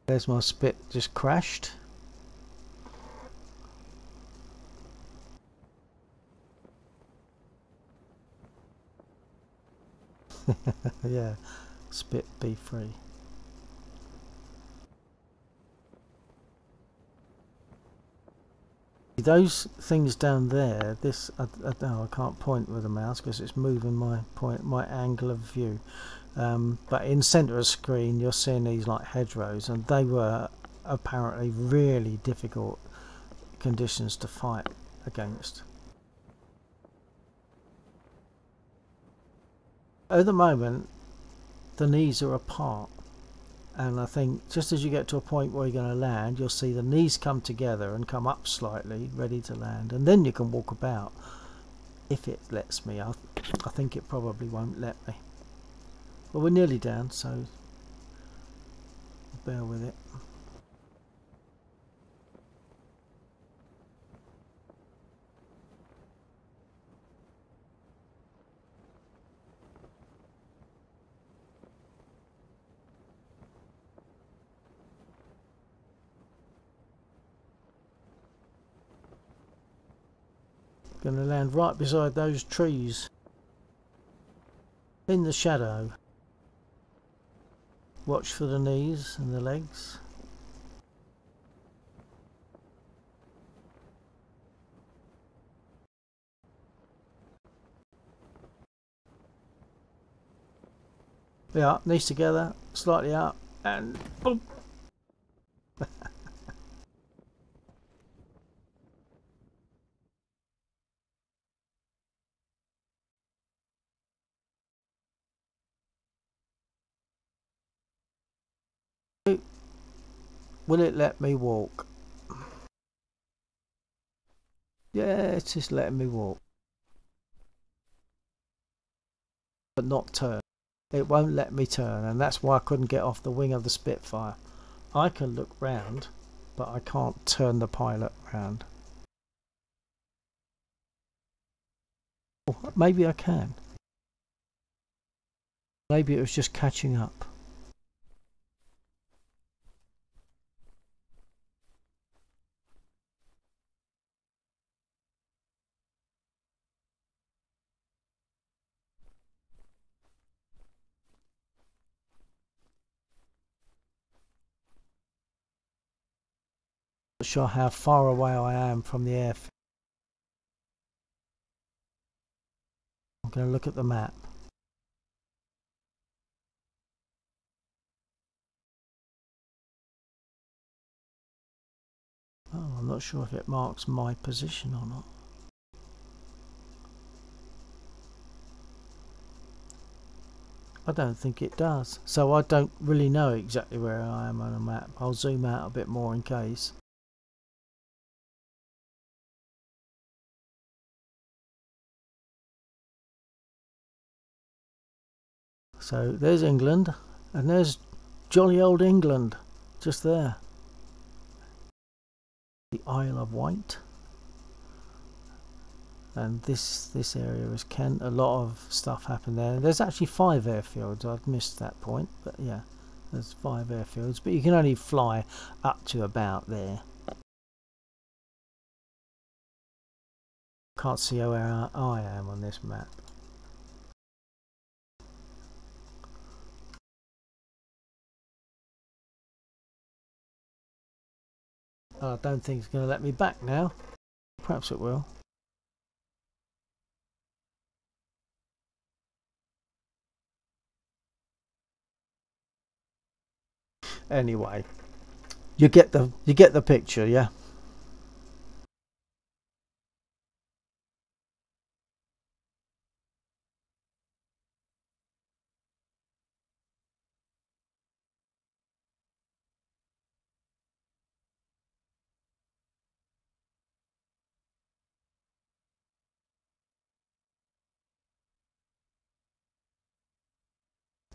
There's my spit just crashed. Yeah, spit be free. Those things down there, this I can't point with the mouse because it's moving my angle of view. But in centre of screen you're seeing these like hedgerows, and they were apparently really difficult conditions to fight against. At the moment the knees are apart, and I think just as you get to a point where you're going to land, you'll see the knees come together and come up slightly, ready to land, and then you can walk about if it lets me. I think it probably won't let me. Well, we're nearly down, so bear with it. Going to land right beside those trees in the shadow. Watch for the knees and the legs. Yeah, knees together, slightly up, and boom. Will it let me walk? Yeah, it's just letting me walk. But not turn. It won't let me turn, and that's why I couldn't get off the wing of the Spitfire. I can look round, but I can't turn the pilot round. Oh, maybe I can. Maybe it was just catching up. Not sure how far away I am from the airfield. I'm going to look at the map. Oh, I'm not sure if it marks my position or not. I don't think it does. So I don't really know exactly where I am on a map. I'll zoom out a bit more in case. So there's England, and there's jolly old England just there. The Isle of Wight. And this area is Kent. A lot of stuff happened there. There's actually 5 airfields. I'd missed that point, but yeah, there's 5 airfields, but you can only fly up to about there. Can't see where I am on this map. I don't think it's going to let me back now. Perhaps it will. Anyway, you get the picture, yeah.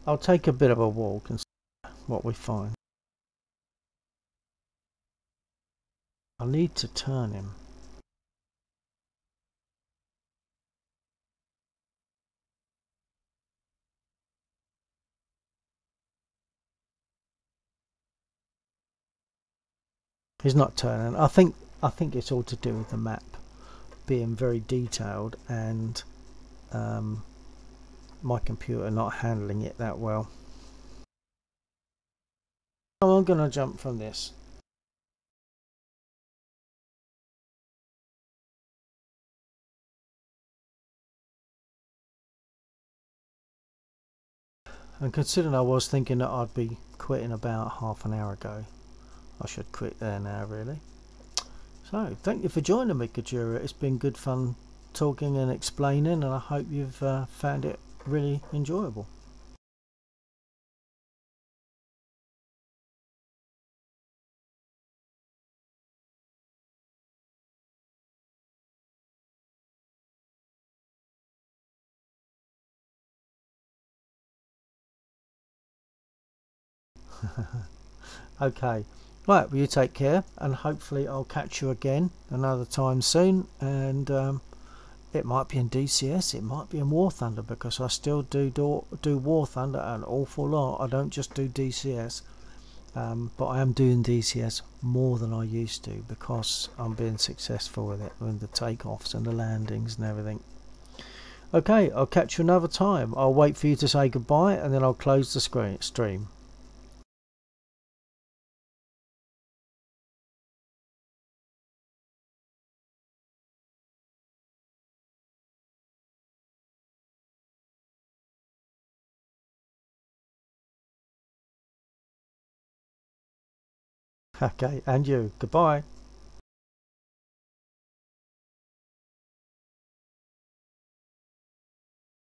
I'll take a bit of a walk and see what we find. I need to turn him. He's not turning. I think it's all to do with the map being very detailed and my computer not handling it that well. So I'm going to jump from this. And considering I was thinking that I'd be quitting about half an hour ago, I should quit there now really. So thank you for joining me, Kajura. It's been good fun talking and explaining, and I hope you've found it really enjoyable. Okay, right, well, you take care, and hopefully I'll catch you again another time soon. And it might be in DCS, it might be in War Thunder, because I still do War Thunder an awful lot. I don't just do DCS, but I am doing DCS more than I used to, because I'm being successful with it, with the takeoffs and the landings and everything. Okay, I'll catch you another time. I'll wait for you to say goodbye, and then I'll close the stream. Okay, and you. Goodbye.